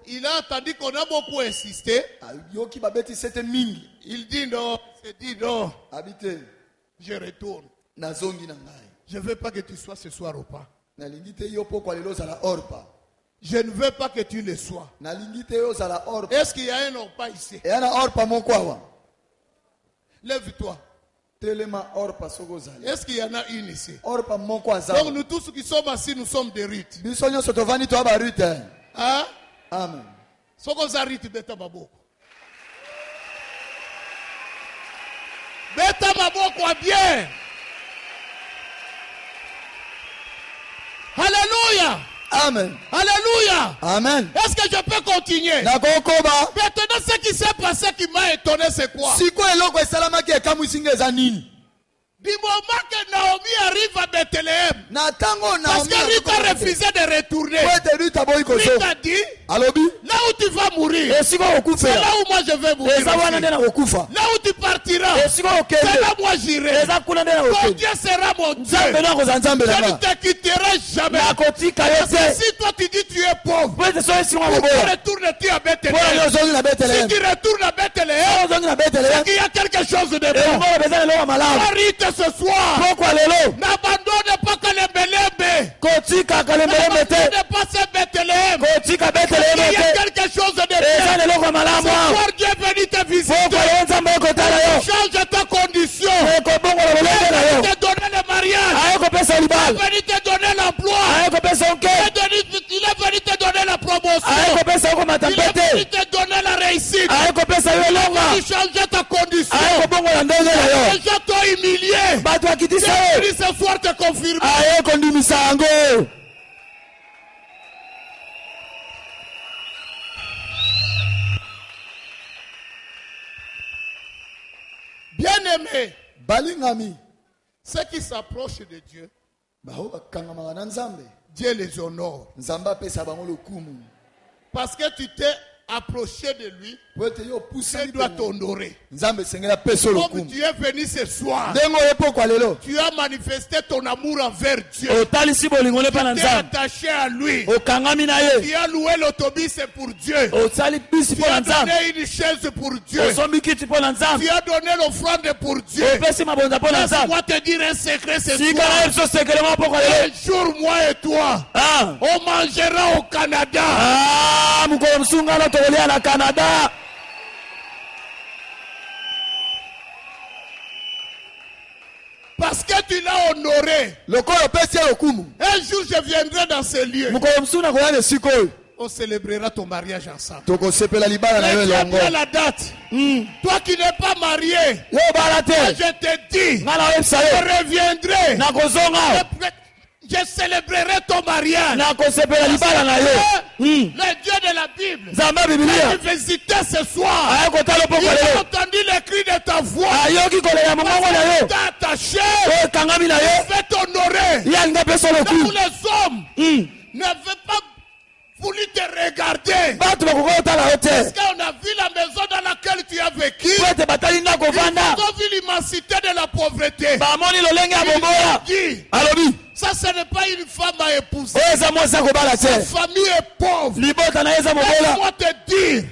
il a entendu qu'on a beaucoup insisté. Il dit non, je retourne. Je ne veux pas que tu sois ce soir au pas. Je ne veux pas que tu le sois. Est-ce qu'il y a un orpa ici? Lève-toi. Est-ce qu'il y en a une ici? Donc nous tous qui sommes assis, nous sommes des rites. Hein? Amen. Beta maboko bien. Alléluia. Amen. Alléluia. Amen. Est-ce que je peux continuer? Maintenant, ce qui s'est passé qui m'a étonné, c'est quoi? Du moment que Naomi arrive à Bethléem, parce que Ruth a refusé de retourner, Ruth a dit, là où tu vas mourir, c'est là où moi je vais mourir. Là où tu partiras, c'est là où moi j'irai. Ton Dieu sera mon Dieu. Je ne te quitterai jamais. Si toi tu dis tu es pauvre, pourquoi retournes-tu à Bethléem? Si tu retournes à Bethléem, c'est qu'il y a quelque chose de bon. Arrête ce soir. N'abandonne pas Kalembelembe. N'abandonne pas ce Bethléem. Il y a quelque chose de bien. Ce soir, Dieu est venu te visiter. Change ta condition. Il est venu te donner le mariage. Il est venu te donner l'emploi. Il est venu te donner la promotion. Il est venu te donner la réussite. Il est venu changer ta condition. Les gens t'ont humilié. Jésus ce soir te confirme. Bien-aimé, ceux qui s'approchent de Dieu Dieu les honore. Parce que tu t'es approché de lui, Dieu doit t'honorer. Comme tu es venu ce soir, tu as manifesté ton amour envers Dieu. Tu t'es attaché à lui. Tu as loué l'autobus pour Dieu. Tu as donné une chaise pour Dieu. Tu as donné l'offrande pour Dieu. Laisse-moi te dire un secret ce soir. Un jour, moi et toi, on mangera au Canada. Parce que tu l'as honoré. Un jour je viendrai dans ces lieux. On célébrera ton mariage ensemble. Mais tu as bien la date. Toi qui n'es pas marié, je te dis, je reviendrai. Je célébrerai ton mariage. Le Dieu de la Bible va te visiter ce soir. Il a entendu les cris de ta voix. Il t'a attaché. Il veut t'honorer. Tous les hommes ne veulent pas voulu te regarder. Parce qu'on a vu la maison dans laquelle tu as vécu. Ils ont vu l'immensité de la pauvreté. Ça, ce n'est pas une femme à épouser. Sa famille est pauvre. Laisse-moi te dire,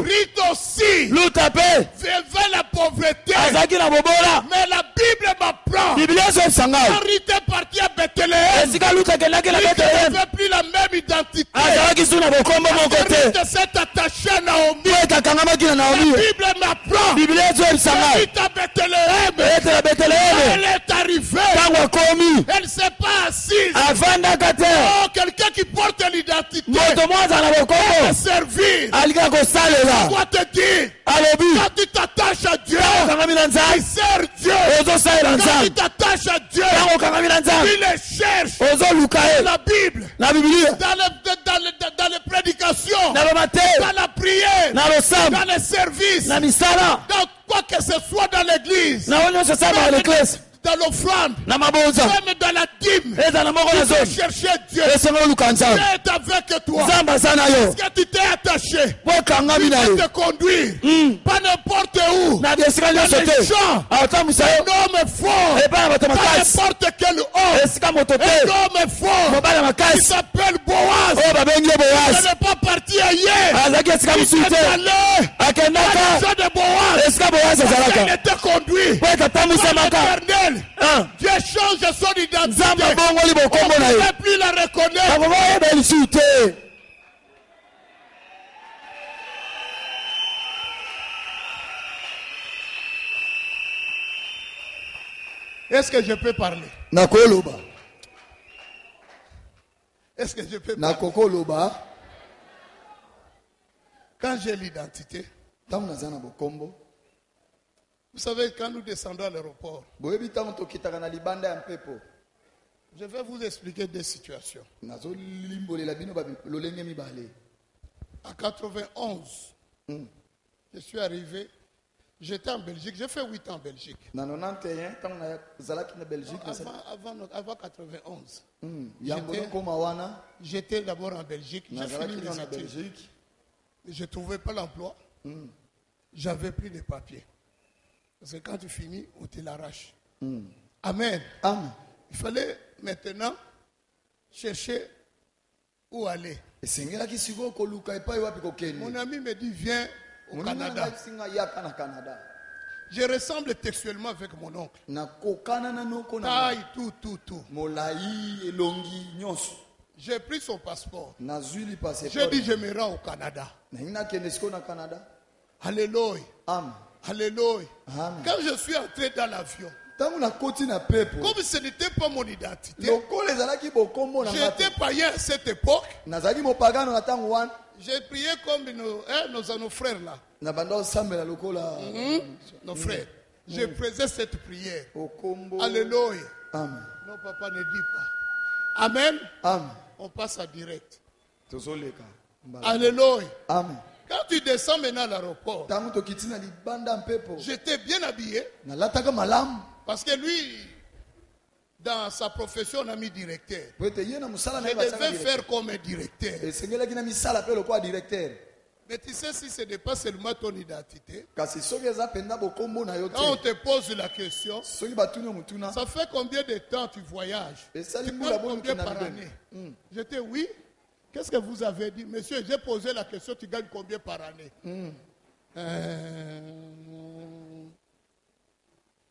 Rite aussi vers la pauvreté. Mais la Bible m'apprend. Quand Rite est parti à Bethléem, Rite n'avait plus la même identité. Rite s'est attaché à Naomi. La Bible m'apprend. Rite à Bethléem, elle est arrivée. Elle s'est pas assise. Oh, quelqu'un qui porte l'identité va te servir. Je dois te dire, quand tu t'attaches à Dieu, tu sers Dieu. Quand tu t'attaches à Dieu, tu les cherches. La Bible, dans les prédications, dans la prière, dans les services, dans quoi que ce soit dans l'église, dans l'offrande, même dans la dîme, tu peux chercher Dieu. Dieu est avec toi. Parce que tu t'es attaché. Il va te conduire. Pas n'importe où. Dans les champs. Un homme fort. Pas n'importe quel homme. Un homme fort. Il s'appelle Boaz. Il n'est pas parti ailleurs. Il est allé à la maison de Boaz. Parce qu'il était conduit par l'Éternel. Dieu change son identité. On ne peut plus la reconnaître. Est-ce que je peux parler? Est-ce que je peux parler? Quand j'ai l'identité, vous savez, quand nous descendons à l'aéroport, je vais vous expliquer des situations. À 91, je suis arrivé, j'étais en Belgique, j'ai fait 8 ans en Belgique. Avant 91, j'étais d'abord en Belgique, j'ai fini mes études. Je ne trouvais pas l'emploi, j'avais plus de papiers. Parce que quand tu finis, on te l'arrache. Amen. Il fallait maintenant chercher où aller. Mon ami me dit, viens au Canada. Je ressemble textuellement avec mon oncle. Taille, tout. J'ai pris son passeport. J'ai dit, je me rends au Canada. Alléluia. Alléluia. Quand je suis entré dans l'avion, comme ce n'était pas mon identité, j'étais païen à cette époque. J'ai prié comme nos frères là. Nos frères. Je faisais cette prière. Alléluia. Non, papa ne dit pas. Amen. On passe à direct. Alléluia. Quand tu descends maintenant à l'aéroport, j'étais bien habillé. Parce que lui, dans sa profession, on a mis directeur. Je devais faire comme un directeur. Mais tu sais, si ce n'est pas seulement ton identité, quand on te pose la question, ça fait combien de temps tu voyages? Tu parles combien par année? Je dis oui. Qu'est-ce que vous avez dit? Monsieur, j'ai posé la question, tu gagnes combien par année?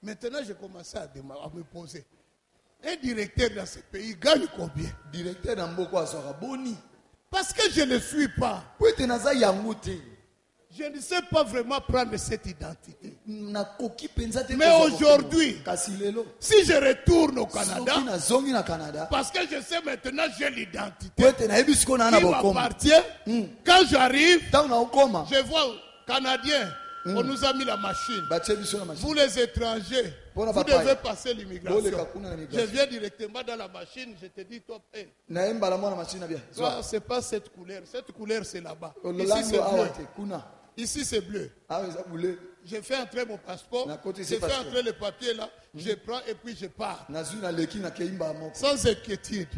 Maintenant, j'ai commencé à me poser. Un directeur dans ce pays gagne combien? Directeur dans Mboko sera boni. Parce que je ne le suis pas. Je ne sais pas vraiment prendre cette identité. Mais aujourd'hui, si je retourne au Canada, parce que je sais maintenant j'ai l'identité qui m'appartient, quand j'arrive, je vois Canadiens, on nous a mis la machine. Vous les étrangers, vous devez passer l'immigration. Je viens directement dans la machine, je te dis top 1. C'est pas cette couleur. Cette couleur c'est là-bas. Ici c'est bleu. Ici c'est bleu. Je fais entrer mon passeport, je fais entrer le papier là, je prends et puis je pars. Sans inquiétude.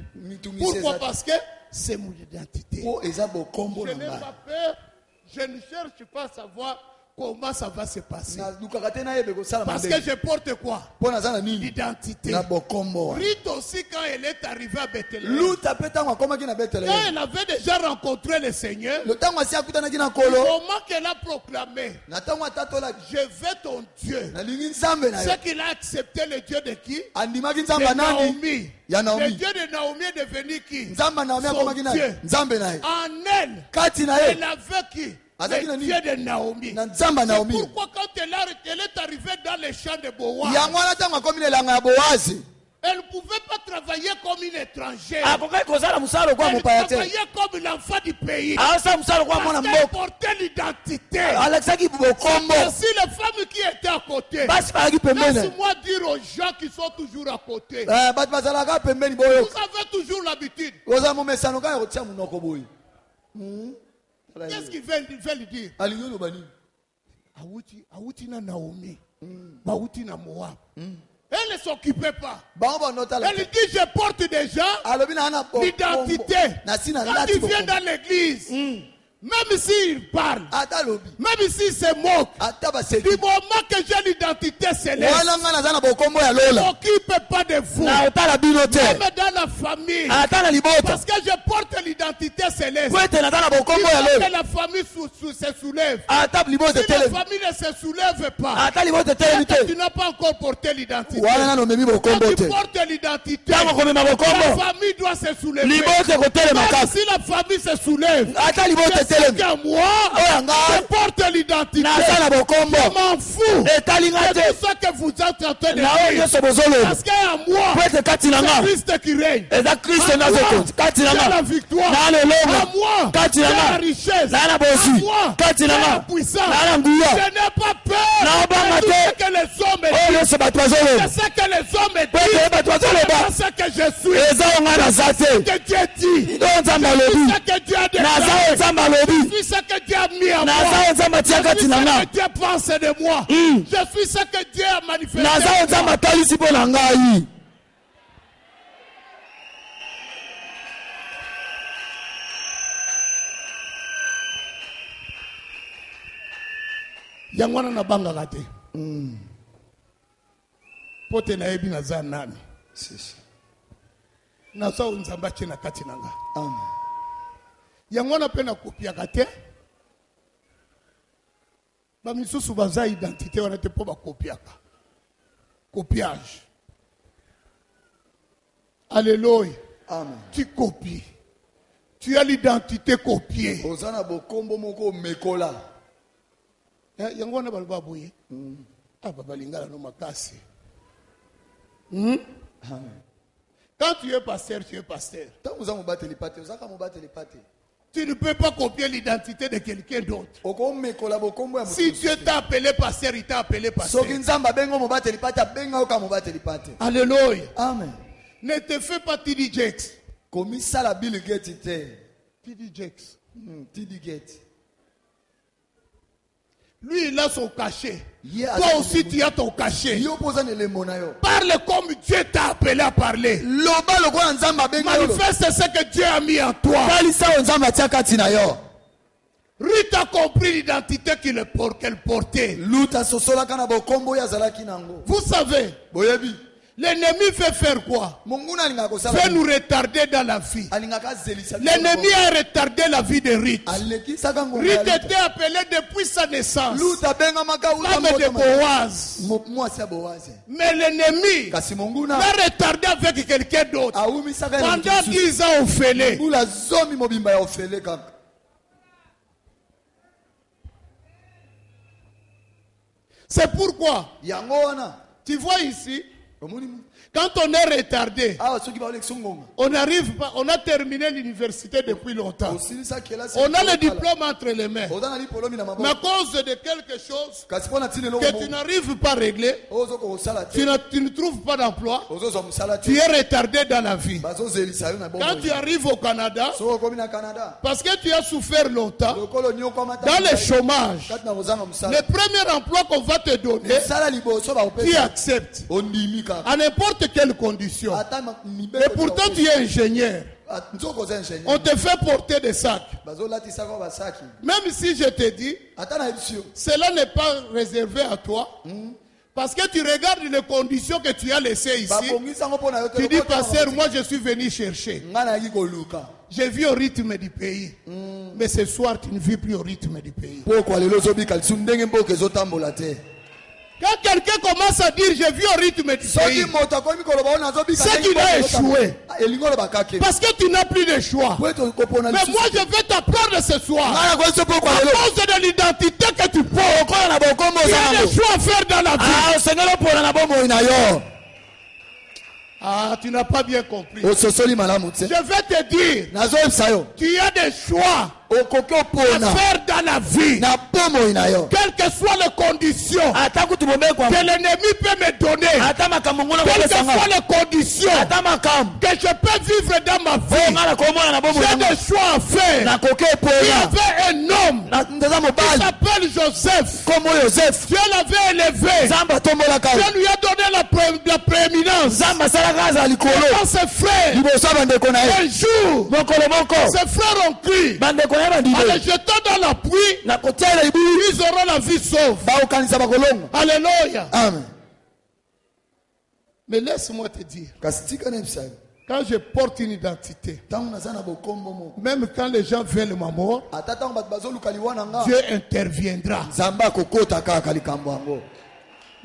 Pourquoi? Parce que c'est mon identité. Je n'ai pas peur, je ne cherche pas à savoir comment ça va se passer. Parce que je porte quoi? L'identité. Rite aussi, quand elle est arrivée à Bethléem, quand elle avait déjà rencontré le Seigneur, au moment qu'elle a proclamé, je veux ton Dieu, c'est qu'il a accepté le Dieu de qui? De Naomi. Le Dieu de Naomi est devenu qui? Son Dieu. En elle, elle avait qui? Le Dieu de Naomi. C'est pourquoi quand elle est arrivée dans les champs de Boaz, elle ne pouvait pas travailler comme une étrangère. Elle travaillait comme l'enfant du pays. Parce qu'elle portait l'identité. Ainsi les femmes qui étaient à côté. Laisse-moi dire aux gens qui sont toujours à côté. Vous avez toujours l'habitude. Qu'est-ce qu'il veut lui dire? Aouti na Naomi, Baouti na Moab. Elle ne s'occupait pas. Elle dit je porte déjà l'identité. Quand il vient dans l'église, même s'il parle, même s'il se moque, du moment que j'ai l'identité céleste, ne s'occupe pas de vous. Même dans la famille, parce que je porte l'identité céleste. Il faut que la famille se soulève. Si la famille ne se soulève pas, tu n'as pas encore porté l'identité. Quand tu portes l'identité, la famille doit se soulever. Même si la famille se soulève, que moi, je porte l'identité. Je m'en fous de tout ce que vous êtes en train de dire. Parce qu'à moi, c'est Christ qui règne. À moi, c'est la victoire. À moi, c'est la richesse. À moi, c'est la puissance. Je n'ai pas peur de tout ce que les hommes disent. C'est ce que les hommes disent. C'est ce que je suis. C'est ce que Dieu dit. C'est ce que Dieu a déclaré. Je suis ce que Dieu a mis en moi. Je suis ce que Dieu pense de moi. Je suis ce que Dieu a manifesté. Yangwana na banga kate. Pote na ebi na za nani. Na sa unzamba chena kati nanga. Amen. Yangwana pena kopia kate. Ba misusu baza identité wana te po ba kopiaka. Copiage. Alléluia. Amen. Tu copies. Tu as l'identité copiée. Ozana bokombo moko mekola. Yangwana balba boye. Baba lingala no makasi. Amen. Quand tu es pasteur, tu es pasteur. Tu ne peux pas copier l'identité de quelqu'un d'autre. Si Dieu t'a appelé pasteur, il t'a appelé pasteur. Alléluia. Amen. Ne te fais pas TD Jakes. TD Jakes. Lui, il a son cachet. Toi aussi, tu as ton cachet. Parle comme Dieu t'a appelé à parler. Manifeste ce que Dieu a mis en toi. Ruth a compris l'identité qu'elle portait. Vous savez, l'ennemi fait faire quoi? Fait nous retarder dans la vie. L'ennemi a retardé la vie de Ruth. Ruth était appelée depuis sa naissance femme de Boaz. Mais l'ennemi l'a retardé avec quelqu'un d'autre. Pendant 10 ans au fêlé. C'est pourquoi, tu vois ici, quand on est retardé, on n'arrive pas, on a terminé l'université depuis longtemps. On a le diplôme entre les mains. Mais à cause de quelque chose que tu n'arrives pas à régler, tu ne trouves pas d'emploi, tu es retardé dans la vie. Quand tu arrives au Canada, parce que tu as souffert longtemps, dans le chômage, le premier emploi qu'on va te donner, tu acceptes. À n'importe quelle condition. Et pourtant tu es ingénieur. On te fait porter des sacs. Même si je te dis, cela n'est pas réservé à toi. Parce que tu regardes les conditions que tu as laissées ici. Tu dis, pasteur, moi je suis venu chercher. J'ai vu au rythme du pays. Mais ce soir, tu ne vis plus au rythme du pays. Quand quelqu'un commence à dire je vis au rythme du pays, c'est qu'il a échoué. Parce que tu n'as plus de choix. Mais moi je vais t'apprendre ce soir. À cause de l'identité que tu portes, il y a des choix à faire dans la vie. Ah, tu n'as pas bien compris. Je vais te dire, tu as des choix à faire dans la vie. Quelles que soient les conditions que l'ennemi peut me donner, quelles que soient les conditions que je peux vivre dans ma vie, j'ai des choix à faire. Il y avait un homme qui s'appelle Joseph. Dieu l'avait élevé. Dieu lui a donné la prééminence devant ses frères. Un jour, ses frères ont crié, en les jetant dans la pluie, ils auront la vie sauve. Alléluia. Amen. Mais laisse-moi te dire, quand je porte une identité, même quand les gens veulent ma mort, Dieu interviendra.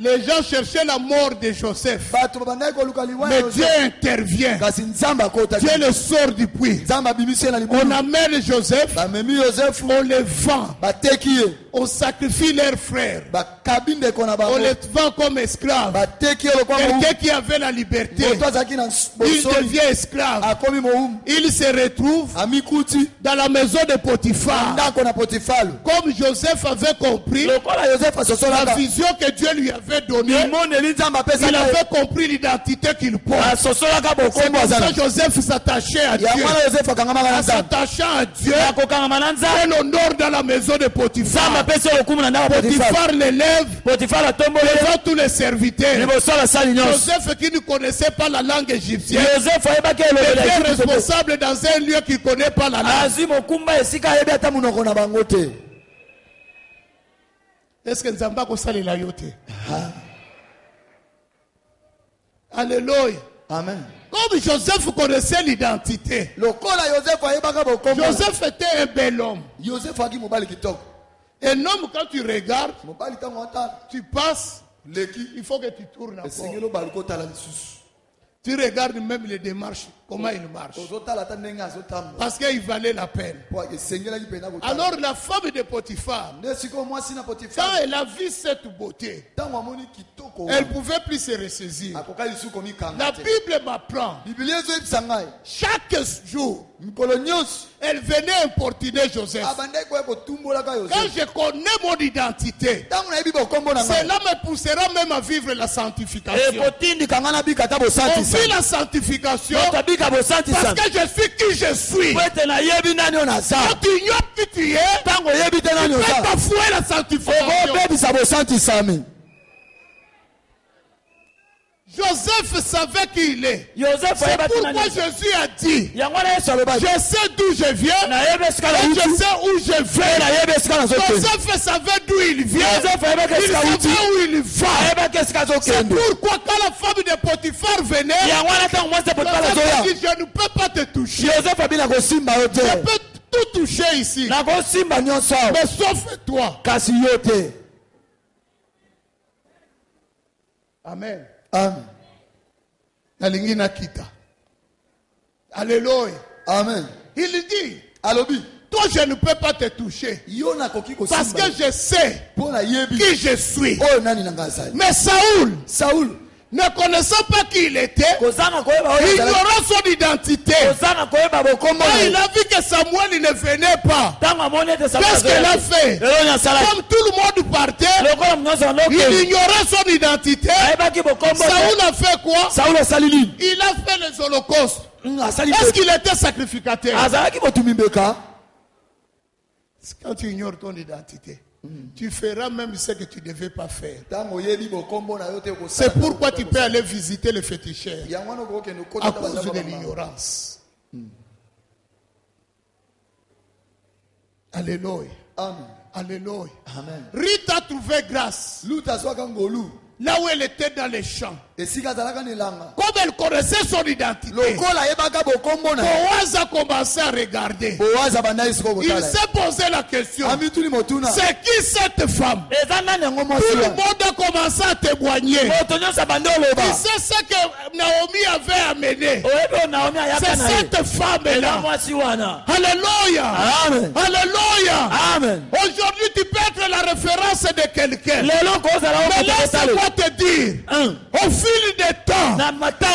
Les gens cherchaient la mort de Joseph. Mais Dieu intervient. Dieu le sort du puits. On amène Joseph. On le vend. On sacrifie leurs frères. On les vend comme esclaves. Quelqu'un qui avait la liberté, il devient esclave. Il se retrouve dans la maison de Potiphar. Comme Joseph avait compris la vision que Dieu lui avait donné, il avait compris l'identité qu'il porte. C'est pour ça que Joseph s'attachait à Dieu. En s'attachant à Dieu, c'est l'honneur dans la maison de Potiphar. Potiphar l'élève devant tous les serviteurs. Joseph qui ne connaissait pas la langue égyptienne était responsable dans un lieu qui ne connaît pas la langue. Est-ce que Nzamba kosali la yote? Alléluia. Amen. Comme Joseph connaissait l'identité. Joseph était un bel homme. Un homme, quand tu regardes, tu passes, il faut que tu tournes encore. Tu regardes même les démarches, comment il marche. Parce qu'il valait la peine. Alors la femme de Potiphar, quand elle a vu cette beauté, elle ne pouvait plus se ressaisir. La Bible m'apprend, chaque jour, elle venait importuner Joseph. Quand je connais mon identité, cela me poussera même à vivre la sanctification. On vit la sanctification parce que je suis qui je suis. Quand tu ignores qui tu es, tu peux bafouer la sanctification. Joseph savait qui il est. C'est pourquoi Jésus a dit, je sais d'où je viens et je sais où je vais. Joseph savait d'où il vient, il savait où il va. C'est pourquoi quand la femme de Potiphar venait, Joseph a dit, je ne peux pas te toucher. Je peux tout toucher ici, mais sauf toi. Amen. Amen. Alingina kita. Alléluia. Amen. Il dit, Alobi, toi je ne peux pas te toucher parce que je sais qui je suis. Mais Saoul, ne connaissant pas qui il était, ignorant son identité, quand il a vu que Samuel ne venait pas, qu'est-ce qu'il a fait? Comme tout le monde partait, il ignorait son identité. Saoul a fait quoi? Il a fait les holocaustes. Est-ce qu'il était sacrificateur? Quand tu ignores ton identité, tu feras même ce que tu ne devais pas faire. C'est pourquoi tu peux aller visiter le féticheur à cause de l'ignorance. Alléluia. Alléluia. Ruth a trouvé grâce là où elle était dans les champs. Comme elle connaissait son identité, Boaz a commencé à regarder. Il s'est posé la question, c'est qui cette femme? Tout le monde a commencé à témoigner. Il sait ce que Naomi avait amené. C'est cette femme-là. Alléluia. Alléluia. Aujourd'hui, tu peux être la référence de quelqu'un. Mais laisse-moi te dire, au fil des temps,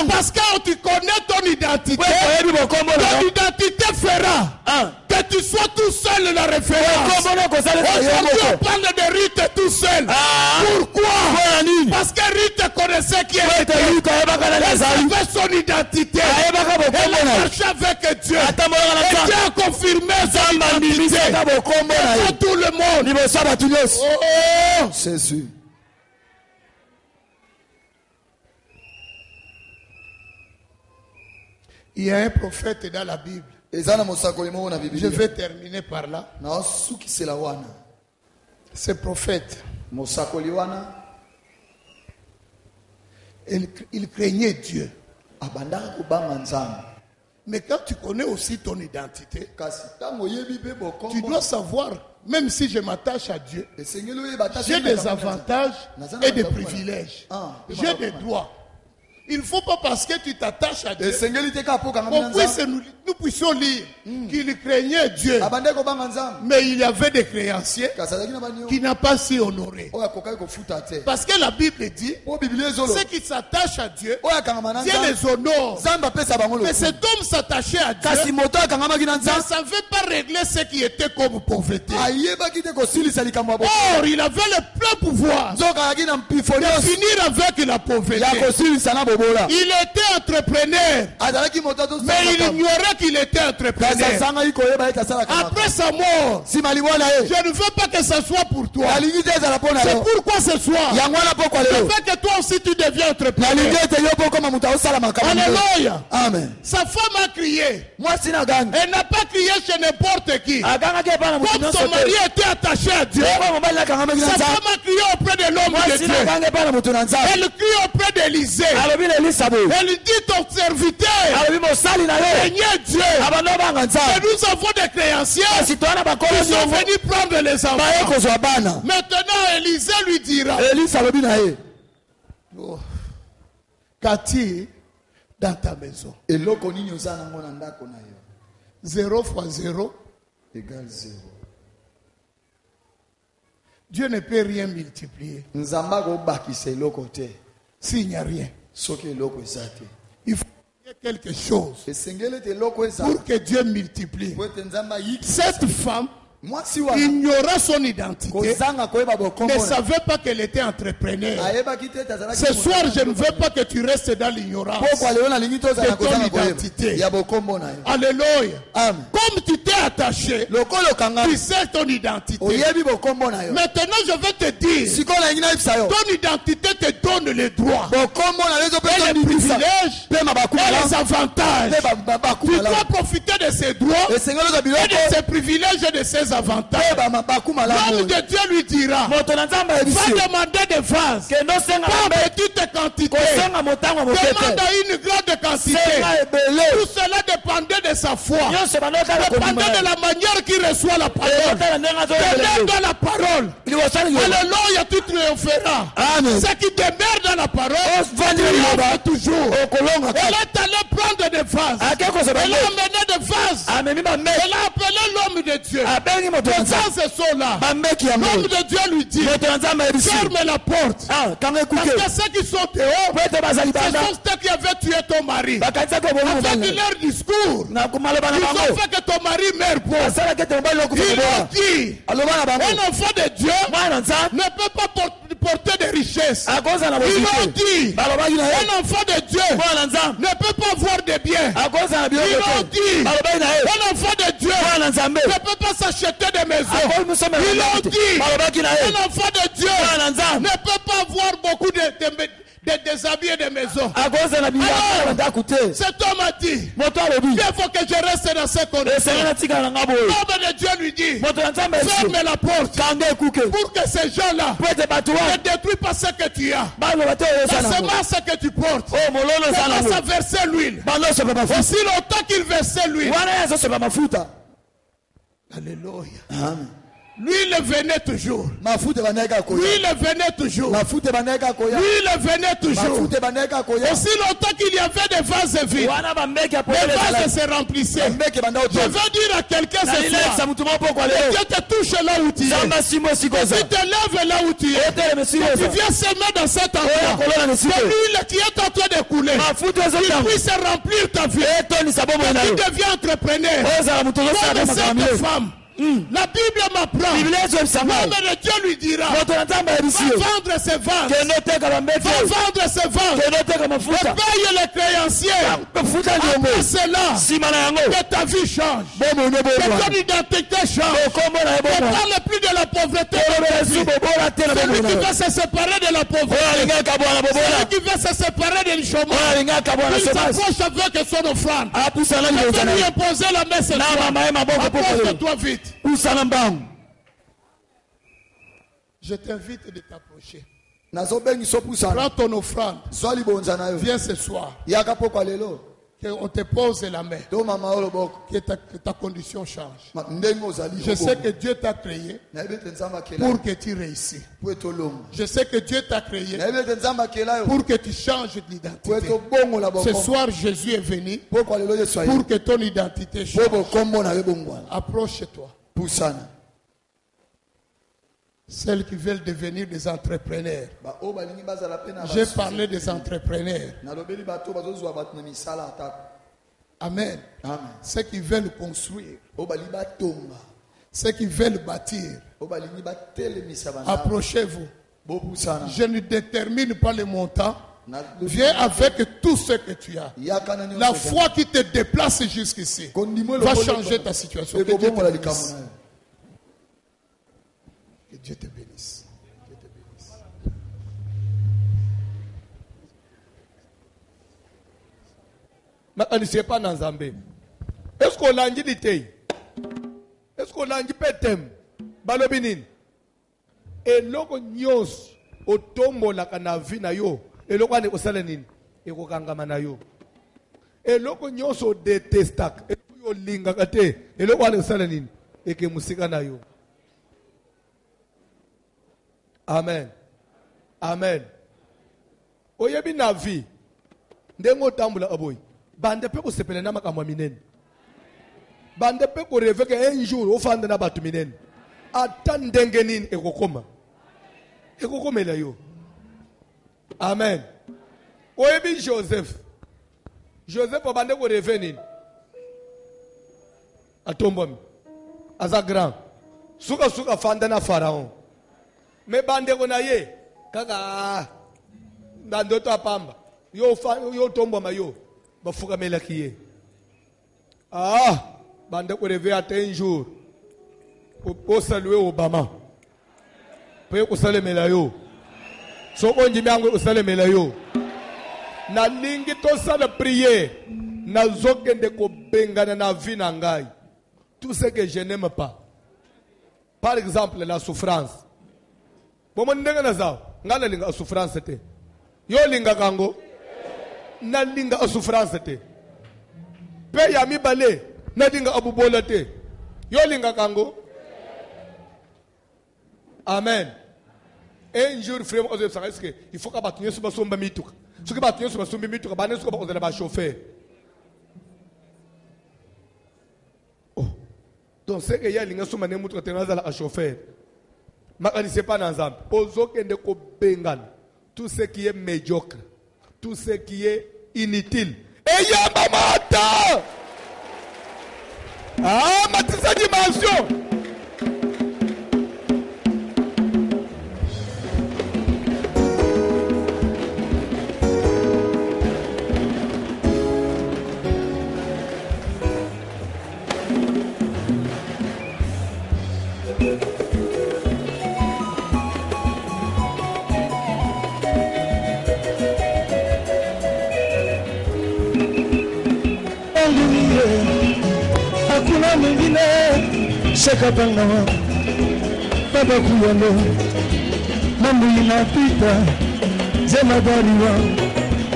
parce que tu connais ton identité, ton identité fera que tu sois tout seul la référence. Aujourd'hui, on parle de Ruth tout seul. Pourquoi? Parce que Ruth connaissait qui elle était. Elle savait son identité. Elle a marché avec Dieu. Et Dieu a confirmé son identité. Devant tout le monde. Oh, c'est sûr. Il y a un prophète dans la Bible. Je vais terminer par là. Ce prophète, il craignait Dieu. Mais quand tu connais aussi ton identité, tu dois savoir, même si je m'attache à Dieu, j'ai des avantages et des privilèges. J'ai des droits. Il ne faut pas parce que tu t'attaches à Dieu nous puissions lire qu'il craignait Dieu. Mais il y avait des créanciers qui n'ont pas si honoré. Parce que la Bible dit, ceux qui s'attachent à Dieu, Dieu les honore. Mais cet homme s'attachait à Dieu, mais ne savait pas régler ce qui était comme pauvreté. Or, il avait le plein pouvoir de finir avec la pauvreté. Il était entrepreneur, mais il ignorait qu'il était entrepreneur. Après sa mort, je ne veux pas que ce soit pour toi. C'est pourquoi ce soir, je veux que toi aussi tu deviens entrepreneur. Alléluia. Sa femme a crié. Elle n'a pas crié chez n'importe qui. Comme son mari était attaché à Dieu, sa femme a crié auprès de l'homme de Dieu. Elle crie auprès d'Élisée. Elle dit, ton serviteur craignait Dieu. Et nous avons des créanciers qui sont venus prendre les enfants. Maintenant, Élisée lui dira, Cathy, dans ta maison, 0 fois 0 égale 0. Dieu ne peut rien multiplier s'il n'y a rien. Il faut quelque chose pour que Dieu multiplie. Cette femme ignorait son identité, ne savait pas qu'elle était entrepreneur. Ce soir, je ne veux pas que tu restes dans l'ignorance de ton identité. Alléluia. Comme tu t'es attaché, tu sais ton identité. Maintenant, je vais te dire, ton identité te donne les droits, et les privilèges, et les avantages. Tu dois profiter de ces droits, et de ces privilèges et de ces avantages. L'homme de Dieu lui dira, va demander des vases, pas en petite quantité, demande à une grande quantité. Tout cela dépendait de sa foi, dépendait de la manière qu'il reçoit la parole. Demeure dans la parole. Alléluia, tu triompheras. Ce qui demeure dans la parole, triomphe toujours. Elle est allée prendre des vases. Elle a amené des vases. Elle a appelé l'homme de Dieu. Les vases sont là. L'homme de Dieu lui dit, ferme la porte. Parce que ceux qui sont dehors, ce sont ceux qui avaient tué ton mari. Avec leur discours, ils ont fait que ton mari meurt pauvre. Ils ont dit, un enfant de Dieu ne peut pas porter des richesses. Ils ont dit, un enfant de Dieu ne peut pas avoir des biens. Ils ont dit, un enfant de Dieu ne peut pas s'acheter des maisons. Ils ont dit, un enfant de Dieu ne peut pas avoir beaucoup des habits et des maisons. Alors, cet homme a dit, il faut que je reste dans ces conditions. L'homme de Dieu lui dit, ferme la porte pour que ces gens-là ne détruisent pas ce que tu as. La semence que tu portes, commence à verser l'huile. Aussi longtemps qu'il versait l'huile. Alléluia. Amen. L'huile venait toujours. L'huile venait toujours. L'huile venait toujours. Aussi longtemps qu'il y avait des vases vides, les vases se remplissaient. Je veux dire à quelqu'un ce soir, Dieu te touche là où tu es. Tu te lèves là où tu es. Tu viens semer dans cet endroit. L'huile qui est en train de couler, qu'il puisse remplir ta vie. Tu deviens entrepreneur. Comme cette femme. La Bible m'apprend. L'homme de Dieu lui dira, va vendre ses ventes. Va vendre ses ventes. Paye les créanciers. Après cela, que ta vie change. Que ton identité change. Ne parle plus de la pauvreté. Celui qui veut se séparer de la pauvreté. Celui qui veut se séparer du chômage. Il s'approche avec son offrande. Je vais lui imposer la main cette fois. Approche-toi vite. Je t'invite de t'approcher. Prends ton offrande. Viens ce soir. Qu'on te pose la main. Que ta condition change. Je sais que Dieu t'a créé pour que tu réussisses. Je sais que Dieu t'a créé pour que tu changes d'identité. Ce soir, Jésus est venu pour que ton identité change. Approche-toi. Celles qui veulent devenir des entrepreneurs. J'ai parlé des entrepreneurs. Amen. Ceux qui veulent construire. Ceux qui veulent bâtir. Approchez-vous. Je ne détermine pas le montant. Viens avec tout ce que tu as. La foi qui te déplace jusqu'ici va changer ta situation. Que Dieu te bénisse. Que Dieu te bénisse. Est-ce qu'on l'a dit? Est-ce qu'on l'a dit? Petem balobinin et loko nyos otombo la kanavi na yo et loko ane osalenini e kokangama na yo et loko nyos o detestak et yo linga kate et loko ane osalenini e ke musika na yo. Amen. Amen. Oyebi na vie ndengo tambula aboy bande pe ko sepele na makamwa minene bande pe ko rêve que un jour ofanda na batu minene atandenge nini ekokoma ekokomela yo. Amen. Oyebi Joseph abande ko rêve nini atombomi aza grand Suka fanda na Pharaon. Me bande kona ye. Kaka. Ndandoto apamba. Yo tombo mayo. Bafuka melakiye. Bande ko rêver à un jour. Pour saluer Obama. Pour saluer Melayo. So on dit bien que saluer Melayo. Na lingi to sala prier. Na zokende ko bengana na vie na ngai. Tout ce que je n'aime pas. Par exemple, la souffrance. Bon, mon ndenga na zao. Ngala linga souffrance te. Yo linga kango. Na linga souffrance te. Pe ya mi bale. Na linga abubola te. Yo linga kango. Amen. Un jour, frère, il faut que tu sois sur le mitou. Ce que tu sois sur le mitou, tu vas chauffer. Donc, c'est que y a des gens qui sont chauffeur. Mais on ne sait pas dans l'ensemble. Tout ce qui est médiocre, tout ce qui est inutile. Et il y a mamata. Ma dimension. Hakuna mwingine shaka pangawa baba kuyalo mambo inapita zema dariwa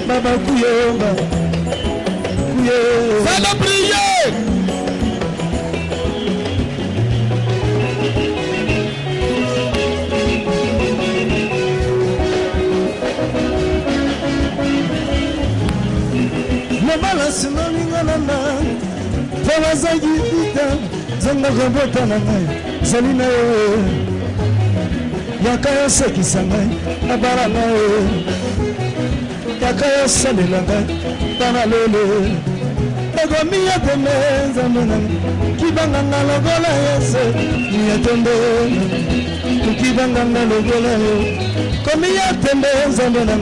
baba kuyomba Fais-le prier. Le balance non n'ingana Fawazaji vita zanga gobota na ngai zalina yo yakaya sekisa ngai abara na yo yakaya salela ngai bana lele ego miya temenza mona kibanga ngalogola yese miya tembe kibanga ngalogola yo komiya temenza mona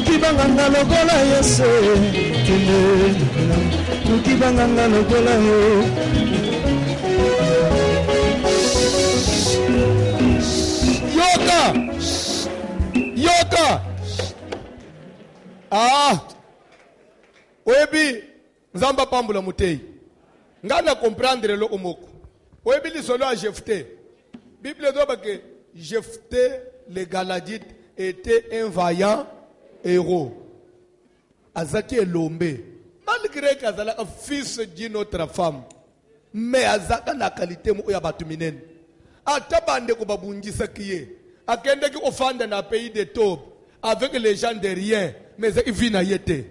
kibanga ngalogola yese tembe Tukibanganga lokola yo Yoka Oyebi Nzamba pambula mutei Ngana comprendre lo omoko Oyebi li solo a Jephthé Bible doit que Jephthé le Galadite était un vaillant héros Azaki elombe Malgré qu'Azala est fils d'une autre femme, mais Azaka na qualité mou ya batuminen. Atabande ko babundisa kiye. Akende ki ofanda na pays de Tob avec les gens de rien, mais il vit na yete.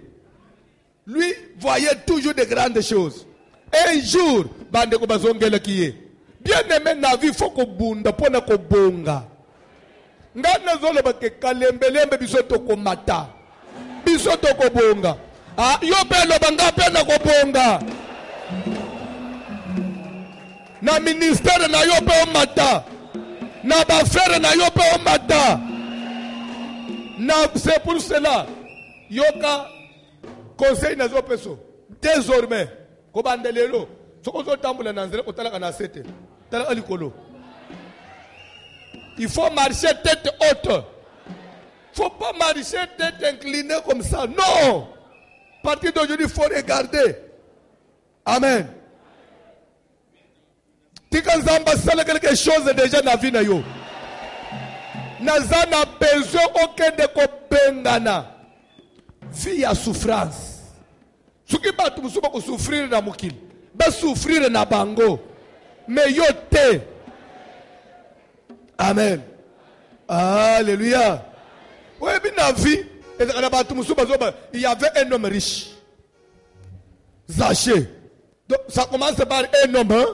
Lui voyait toujours de grandes choses. Un jour, bande ko bazongela kiye. Bien aimé na vie faut ko bunda pona ko bonga. Ngana zole ba ke kalembelembe bisoto ko mata. Bisoto ko bonga. Yo pelo banga pena ko bonga. Na ministère na yo pe mata. Na ba frère na yo pe mata. Na c'est pour cela yoka conseil na zo peso. Désormais ko bandelelo soko zo tambula na nzela ko talaka na sete. Tala alikolo. Il faut marcher tête haute. Faut pas marcher tête inclinée comme ça. Non. À partir d'aujourd'hui, il faut regarder. Amen. Tikanzamba sala quelque chose déjà na vie na yo. Naza na besoin aucun de ko bengana. Vie à souffrance. Suki batu musuba ko souffrir na mukili. Ba souffrir na bango. Mais yo te. Amen. Alléluia. Oui, bien vie. Il y avait un homme riche. Zaché. Donc, ça commence par un homme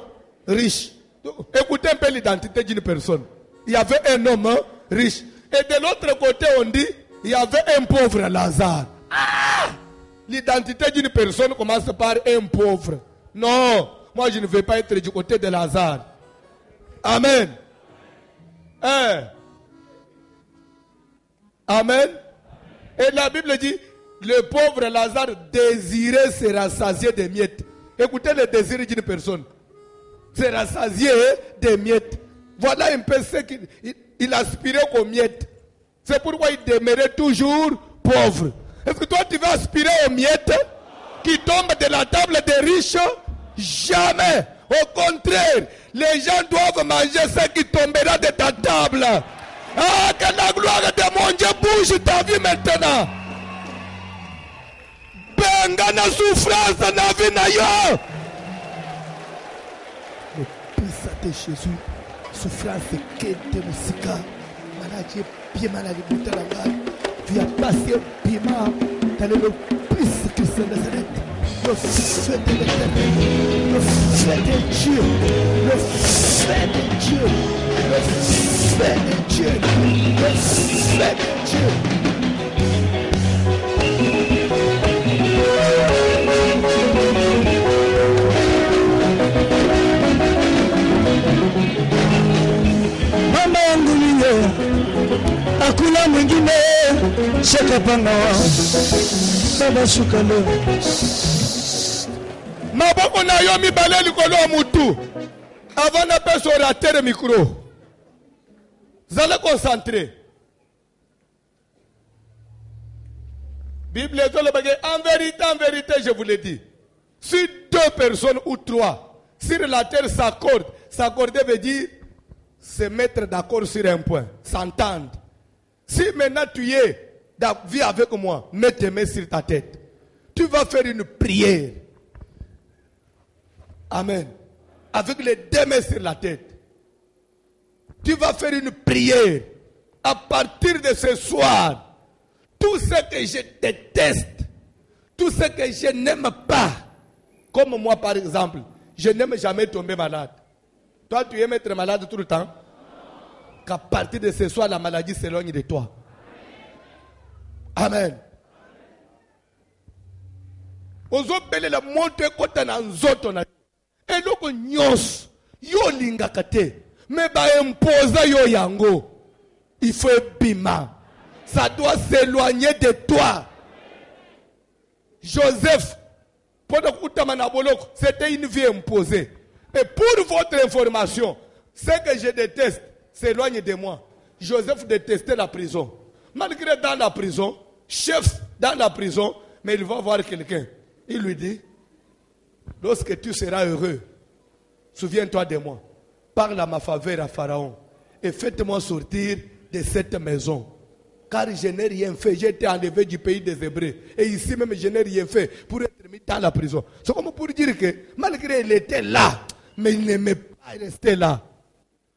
riche. Donc, écoutez un peu l'identité d'une personne. Il y avait un homme riche. Et de l'autre côté, on dit, il y avait un pauvre Lazare. L'identité d'une personne commence par un pauvre. Non, moi je ne veux pas être du côté de Lazare. Amen. Amen. Et la Bible dit, le pauvre Lazare désirait se rassasier des miettes. Écoutez le désir d'une personne. Se rassasier des miettes. Voilà un peu ce qu'il aspirait aux miettes. C'est pourquoi il demeurait toujours pauvre. Est-ce que toi tu vas aspirer aux miettes qui tombent de la table des riches? Jamais. Au contraire, les gens doivent manger ce qui tombera de ta table. Ah, que la gloire de mon Dieu bouge ta vie maintenant. Benga na souffrance na vie na yo. Le puissant de Jésus, souffrance que de musika. Maladie, bien maladie, mutalanga. Tu as passé piment dans le puissant Christ de Nazareth. Le feu de l'éternel, le feu de Dieu, le feu de Dieu, le feu de Dieu, le feu de Dieu. Mama yangu niye akula mwingine shakapanga wa baba shuka leo maboko na yo mibale likolo ya mutu avant na pesa orateur micro. Zale concentré. Bible en vérité, je vous l'ai dit. Si 2 personnes ou 3 sur la terre s'accordent, s'accorder veut dire se mettre d'accord sur un point, s'entendre. Si maintenant tu es dans la vie avec moi, mets tes mains sur ta tête. Tu vas faire une prière. Amen. Avec les 2 mains sur la tête. Tu vas faire une prière. À partir de ce soir, tout ce que je déteste, tout ce que je n'aime pas, comme moi par exemple, je n'aime jamais tomber malade. Toi, tu aimes être malade tout le temps? Qu'à partir de ce soir, la maladie s'éloigne de toi. Amen. Ozobele la monte kota na nzoto na eloko nyos yo lingaka te mais ba imposer yo yango il faut bima, ça doit s'éloigner de toi. Joseph pendant kutama na boloko c'était une vie imposée. Et pour votre information, ce que je déteste s'éloigne de moi. Joseph détestait la prison. Malgré dans la prison, chef dans la prison, mais il va voir quelqu'un. Il lui dit, lorsque tu seras heureux, souviens-toi de moi. Parle à ma faveur à Pharaon et faites-moi sortir de cette maison. Car je n'ai rien fait. J'ai été enlevé du pays des Hébreux. Et ici même, je n'ai rien fait pour être mis dans la prison. C'est comme pour dire que, malgré il était là, mais il n'aimait pas rester là.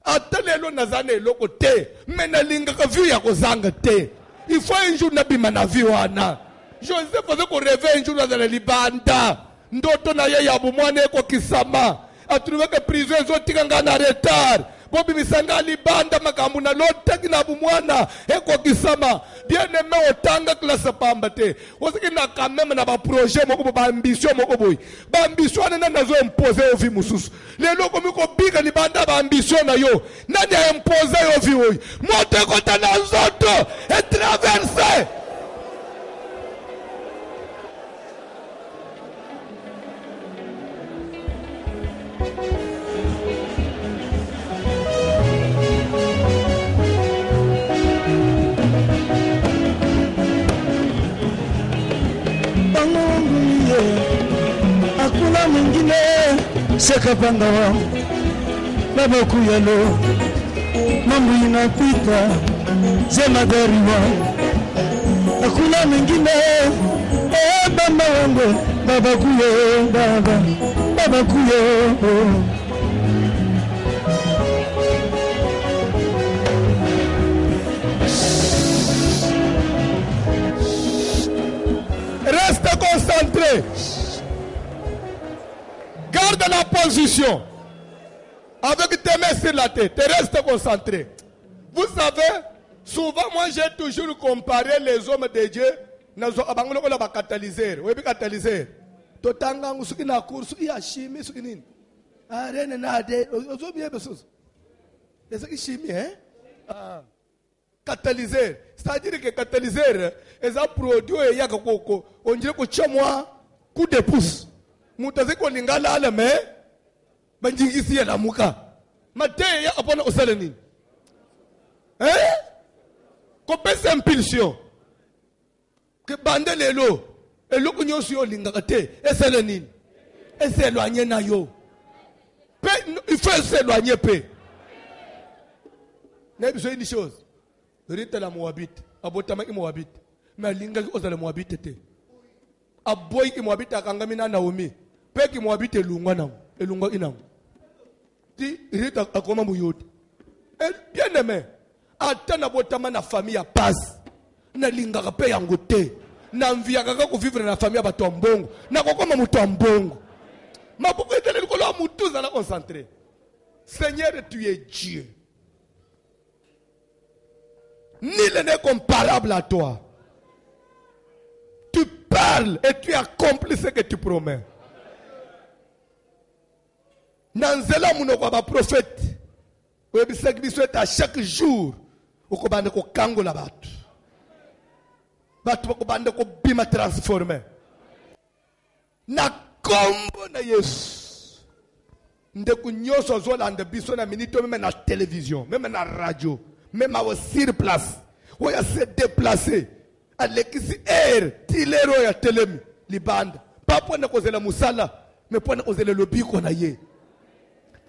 Atalelo nazane loko te, menalinga ka view ya kozanga te. Il faut un jour nabima na vie wana. Joseph faisait qu'on rêvait un jour dans la libanda. Ndoto na ye ya bumwane ko kisama. A trouvé que prison zotika ngana retard. Bobi misanga libanda makambu na lotaki na bumwana eko kisama. Bien aimé otanga classe pambate. Osiki na quand même na ba projet moko ba ambition moko boy. Ba ambition na nazo imposer au vie mususu. Lelo komi ko bika libanda ba ambition na yo. Nani a imposer au vie oy. Monte kota na nzoto et traverser. Akuna mwingine sekapanga wa baba kuyalo mambo inapita zema gari wa akuna mwingine baba wangu baba kuyo baba kuyo Reste concentré. Garde la position. Avec tes mains sur la tête. Reste concentré. Vous savez, souvent moi j'ai toujours comparé les hommes de Dieu. Catalyseur. Oui, catalyseur. Totanga suki na course ya chimie suki nini. Arene na de ozo bien besos. C'est chimie, hein? Catalyseur. C'est-à-dire que catalyseur, c'est un produit on dirait que tu moi, coup de pouce. Moutaze ko lingala ala me, banjingisi ya lamuka. Mate ya apona osaleni. Hein? Ko pesa impulsion. Que bande lelo, eloko nyoso yo lingaka te, esaleni. S'éloigner na yo. Il faut s'éloigner pe. N'a besoin d'une chose. Rite la Moabite. Abotama ki Moabite. Mais linga ki oza la Moabite te. Aboy ki Moabite akangamina Naomi. Pe ki Moabite elungwa na. Elungwa ina. Ti rite akoma muyote. Bien aimé. Atana botama na famille ya passe. Na linga pe yango te. Na mvia kaka ko vivre na famille ya bato mbongo. Na kokoma muto mbongo. Ma pourquoi est-ce que l'homme tous à concentrer? Seigneur, tu es Dieu. Nul n'est comparable à toi. Tu parles et tu accomplis ce que tu promets. Nanzela munoko ba prophète. Webi sekbisweta à chaque jour. Okobande ko kangola batu. Batu okobande ko bima transformer. Na kombo na Yesu. Ndeku nyoso zolande biso na minito même na télévision, même na radio, même à sur place. Où ya se déplacer. Alekisi tilero ya telemi libanda. Pas pour ne causer la musala, mais pour ne causer le lobby qu'on a yé.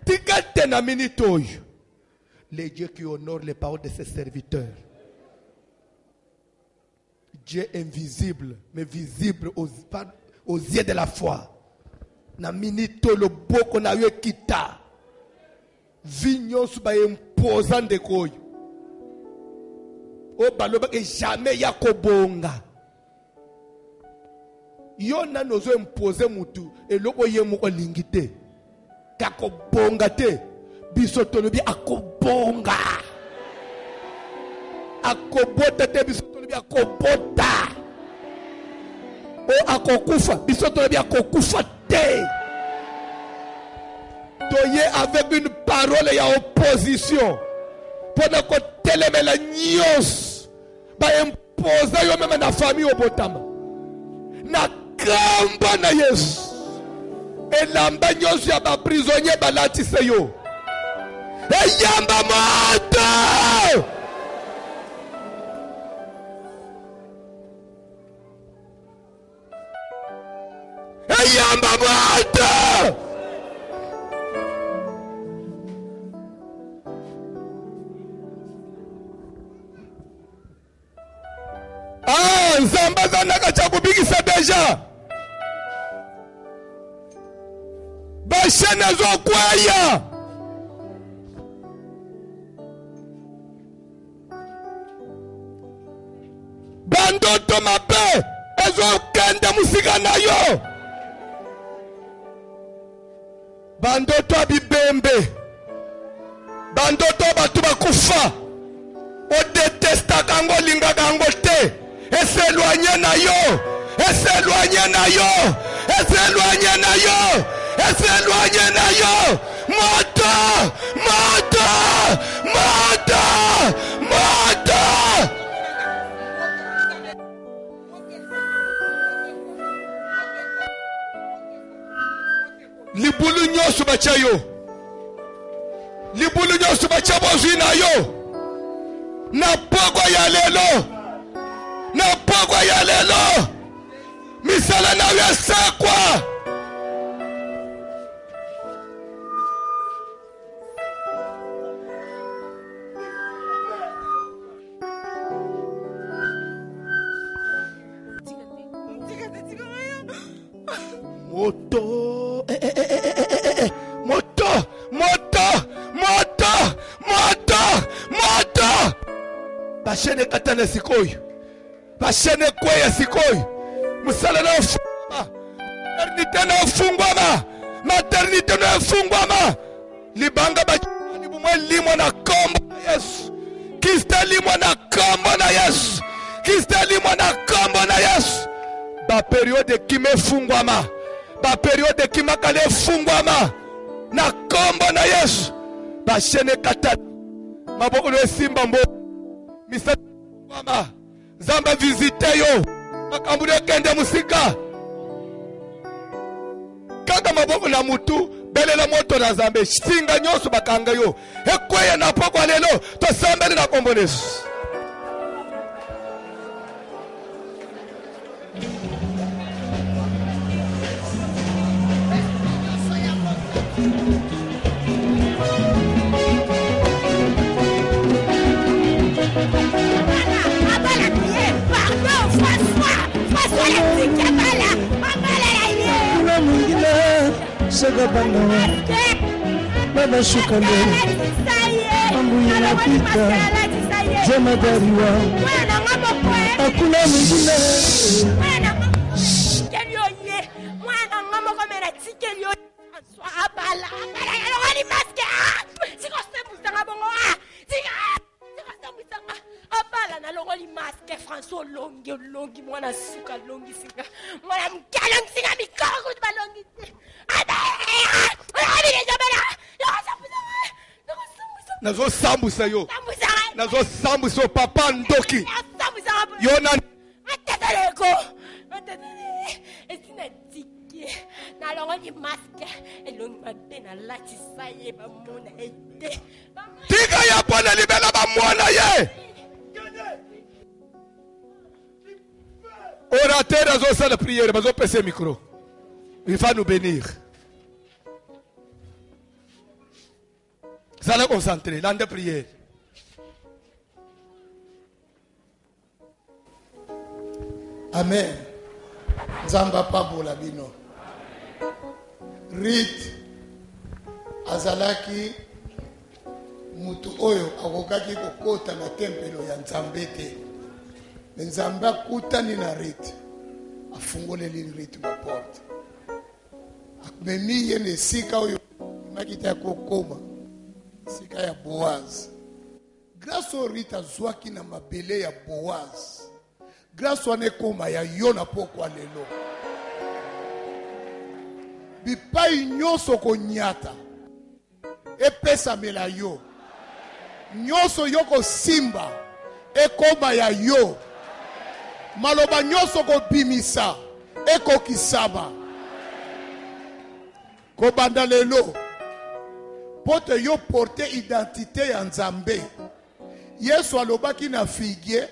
Tikate na minito. Les dieux qui honorent les paroles de ses serviteurs. Dieu invisible, mais visible aux yeux de la foi. Na minito le boko na yo kita vignon su ba imposant de koyo o baloba que jamais ya kobonga yo na nozo imposer mutu eloko ye moko lingite ka kobonga te biso tolobi akobonga akobota te biso tolobi akobota o akokufa biso tolobi akokufa te. Toye avec une parole et en opposition. Pendant que teleme la nyos ba imposer yo même na famille au botama. Na kamba na Yesu. Et lamba nyos ya ba prisonnier balatise yo. E yamba moto. Yamba moto. Ah, nzamba zanaka cha kubikisa deja. Bashene zo kwaya. Bandoto mabe ezo kende musika na yo. Bandoto abibembe. Bandoto batu bakufa. O detesta kango linga kango te. Et s'éloigner na yo. Et s'éloigner na yo. Et s'éloigner na yo. Et s'éloigner na yo. Moto. Moto. Moto. Moto. Libulu nyosu bachayo. Libulu nyosu bachabo zina yo. Na pokwa ya lelo. Na pokwa ya lelo. Misala na ya sakwa. Moto. Moto. Moto. Moto. Moto. Moto. Bashene katana sikoyo. Bashene kwaya sikoyo. Musala na ufungwama. Maternité na ufungwama. Maternité na ufungwama. Libanga bachani bumwe limo na kombo na Yesu. Kista limo na kombo na Yesu. Kista limo na kombo na Yesu. Ba periode kime fungwama. Ba periode kima kale fungwama. Na kombo na Yesu. Bashene katana. maboko no simba mbo misa mama zamba visite yo makambu ne kende musika kaka maboko na mutu belela moto na zambe singa nyoso bakanga yo ekweye na poko lelo to sambele na kombonesu Baba shukale ambuye napita jema dariwa akuna mwingine mwana ngamo komera tikelio abala ni maske siko sebuza ngabongo abala na longo li maske François longi mwana suka longi singa mwana mkalong singa mikoko balongi nazo sambusa yo nazo sambusa papa ndoki yo na atataleko esina tiki na longo ni maske elongi mabena lati saye ba mona ete tika ya pona libela ba mwana ye orateur azo sa la prière bazo passer micro il va nous bénir. Vous allez concentrer, l'an de prière. Amen. Zamba Pabola Bino. Rit azalaki mutu oyo akokaki kokota na tempelo ya Nzambe te. Nzambe akutani na Rit. Afungoleli Rit ba porte. Akmemi ye ne sika oyo makita kokoma. Sika ya Boaz. Grâce au Rita zwaki na mabele ya Boaz. Grâce wane koma ya yona pokwa lelo. Bipai nyoso ko nyata. Epesa mela yo. Nyoso yoko simba. Ekoma ya yo. Maloba nyoso ko bimisa. Eko kisaba. Ko banda lelo. Pote yo porte identité ya Nzambe. Yesu alobaki na figuier.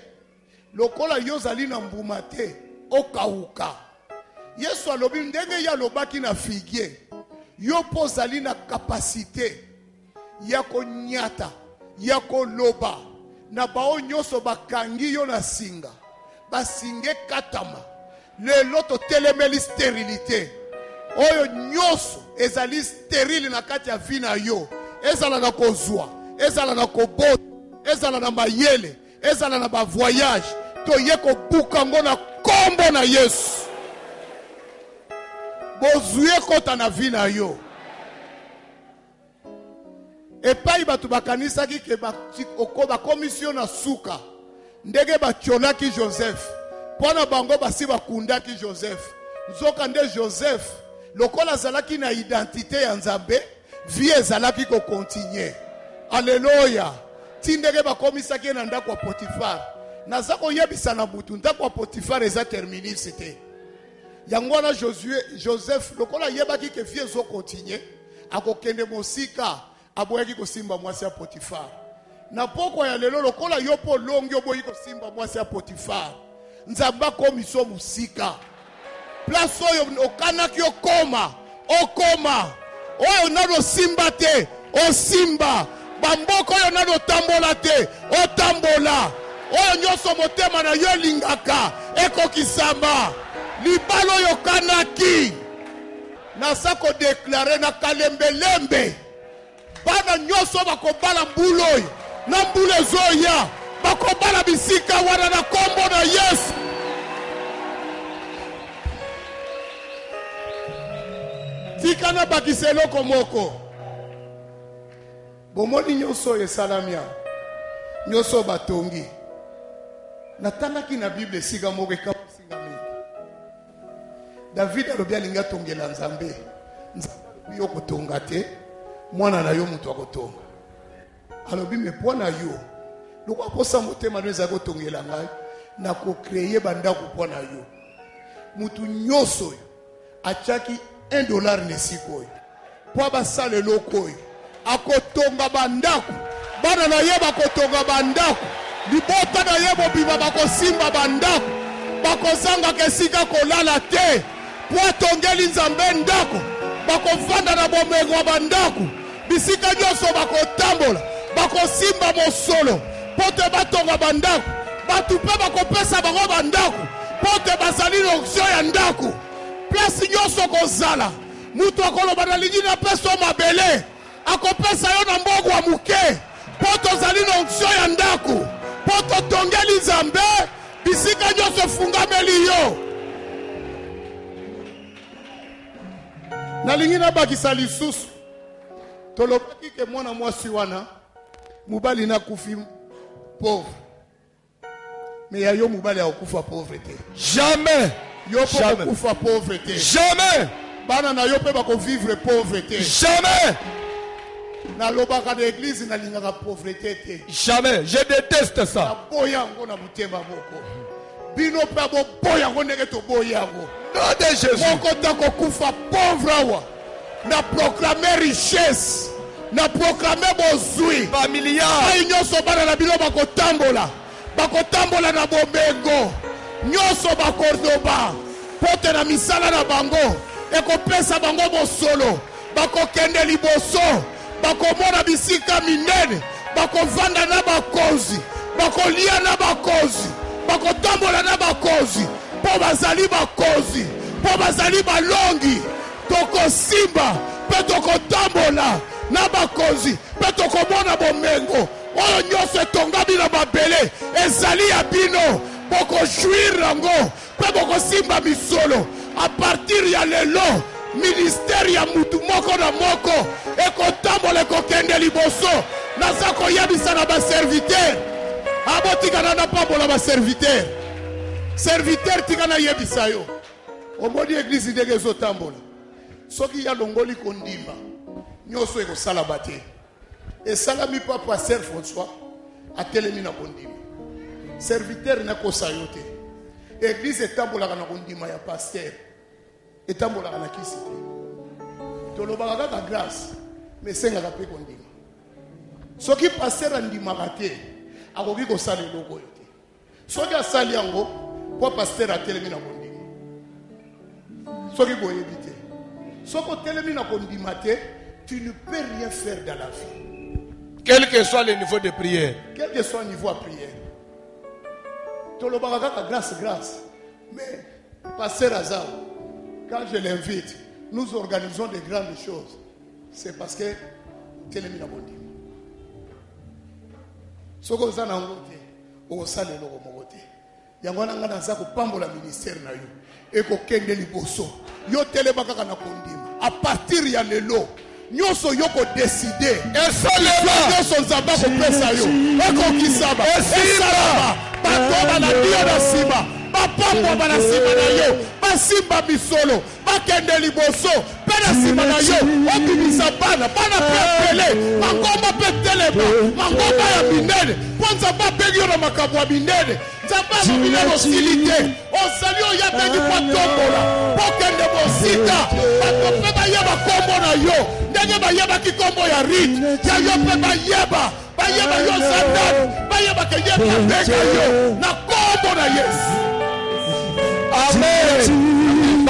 Lokola yo zali na mbuma te. Okauka. Yesu alobi ndenge ya lobaki na figuier. Yo po zali na kapasité. Ya konyata. Ya koloba. Na bao nyoso bakangi yo na singa. Basinge katama. Lelo to telemeli stérilité. Oyo nyoso ezali stérile na kati ya vie na yo. Ezala na kozwa, ezala na kobota, ezala na mayele, ezala na ba voyage, to ye ko bukango na kombo na Yesu. Bozuye kota na vie na yo. Epai batu bakanisa ki ke ba commission na suka. Ndege ba tionaki Joseph. Pona bango basi bakundaki Joseph. Nzoka nde Joseph. Lokola zalaki na identité ya Nzambe, vie zalaki ko continuer. Alléluia. Tindege ba komisaki na ndako wa Potifar. Naza ko yebisa na butu ndako wa Potifar eza terminicité. Yango na Joseph lokola yebaki ke vie zo continuer, akokende mosika aboyaki ko simba mwasi ya Potifar. Na poko ya lelo lokola yopo longi oboyi ko simba mwasi ya Potifar. Nzamba komisio musika. Place oyo okanaki okoma oyo nado simba te osimba bamboko oyo nado tambola te otambola oyo nyoso motema na yo lingaka ekokisama libalo oyo kanaki nasa kodeklare na kalembelembe bana nyoso bakobala mbulu oyo na mbulu ezoya bakobala bisika wana na kombo na Yesu. Tikana bakiselo komoko. Bomoni nyoso esalamia. Nyoso batongi. Natangaki na Bible siga moke kama singa mingi. David alobia linga tongela Nzambe. Nzambe yo kotonga te. Mwana na yo mutu akotonga. alobi me pona yo lokwa posa motema neza ko tongela ngai na ko créer bandako pona yo mutu nyoso yo achaki $1 nesiko yo po basale loko yo akotonga bandako bana na yeba kotonga bandako libota na yebo biba bakosimba bandako bakozanga kesika kolala te po atongeli nzambe ndako bakovanda na bomengo bandako bisika nyonso bakotambola bakosimba mosolo po te batonga bandako batu pe bakopesa bango bandako po te bazali na onction ya ndako place nyonso kozala mutu akoloba na lingi na peso mabele akopesa yo na mbogo wa muke po tozali na onction ya ndako po totongeli nzambe bisika nyonso fungameli yo nalingi nabakisa lisusu tolobaki ke mwana mwasi wana mubali nakufi pauvre mais ya yo mubali akokufa pauvreté Jamais. yo po kokufa pauvreté Jamais. bana na yo pe bakovivre pauvreté Jamais. nalobaka na église nalingaka pauvreté te Jamais. Je déteste ça. naboya yango na motema moko bino mpe boboya yango ndenge toboya yango Nom de Jésus. moko takokufa pauvre awa na proclamer richesse na proclamer bozwi Familial. ai nyonso bana na bino bakotambola na bomengo nyonso bakordoba pote na misala na bango ekopesa bango bosolo bakokende liboso bakomona bisika minene bakovanda na bakonzi bakolia na bakonzi bakotambola na bakonzi po bazali bakonzi po bazali balongi tokosimba mpe tokotambola na bakonzi mpe tokomona bomengo oyo nyonso etongami na mabele ezali ya bino bokojuire yango mpe bokosimba misolo a partir ya lelo ministère ya mutu moko na moko ekotambola ekokende liboso naza koyebisa na baserviteur abotikana na pambola baserviteur serviteur tika na yebisa yo omoni eglise ndenge ezotambola soki ya longoli kondima nyonso ekosala bate esalami pa pasteur François atelemi na kondima serviteur nakosa yo te eglise etambolaka na kondima ya pasteur etambolaka na kisi te tolobaka kaka grâce mais esengaka mpe kondima soki pasteur andimaka te akoki kosala eloko oyo te soki asali yango po pasteur atelemi na kondima soki boyebi te soki otelemi na kondima te tu ne peux rien faire dans la vie Quel que soit le niveau de prière. quel que soit le niveau à prière tolobaka kaka grâce mais pasteur Azar quand je l'invite nous organisons de grandes choses c'est parce que telemi na kondima soko oza na yango te okosala eloko moko te yango wana ngai naza kopambola ministère na yo ekokende liboso yo telema kaka na kondima a partir ya lelo nyonso yo kodeside nyonso nzambe akopesa yo ekokisama esalama bato balandi yo na nsima bapambwama na nsima na yo basimba misolo bakende liboso mpe na nsima na yo obimisa bana mpe pele mangomba mpe telema mangomba ya minene mpo nzambe abengi yo na makambo ya minene nzambe ya minene osili te ozali oya ndenge mpo tombola mpo kende mosika bato mpe bayeba kombo na yo ndenge bayebaki kombo ya rite ya yo mpe bayeba yo zandani bayebaka yeba benga yo na kombo na Yesu. Amen.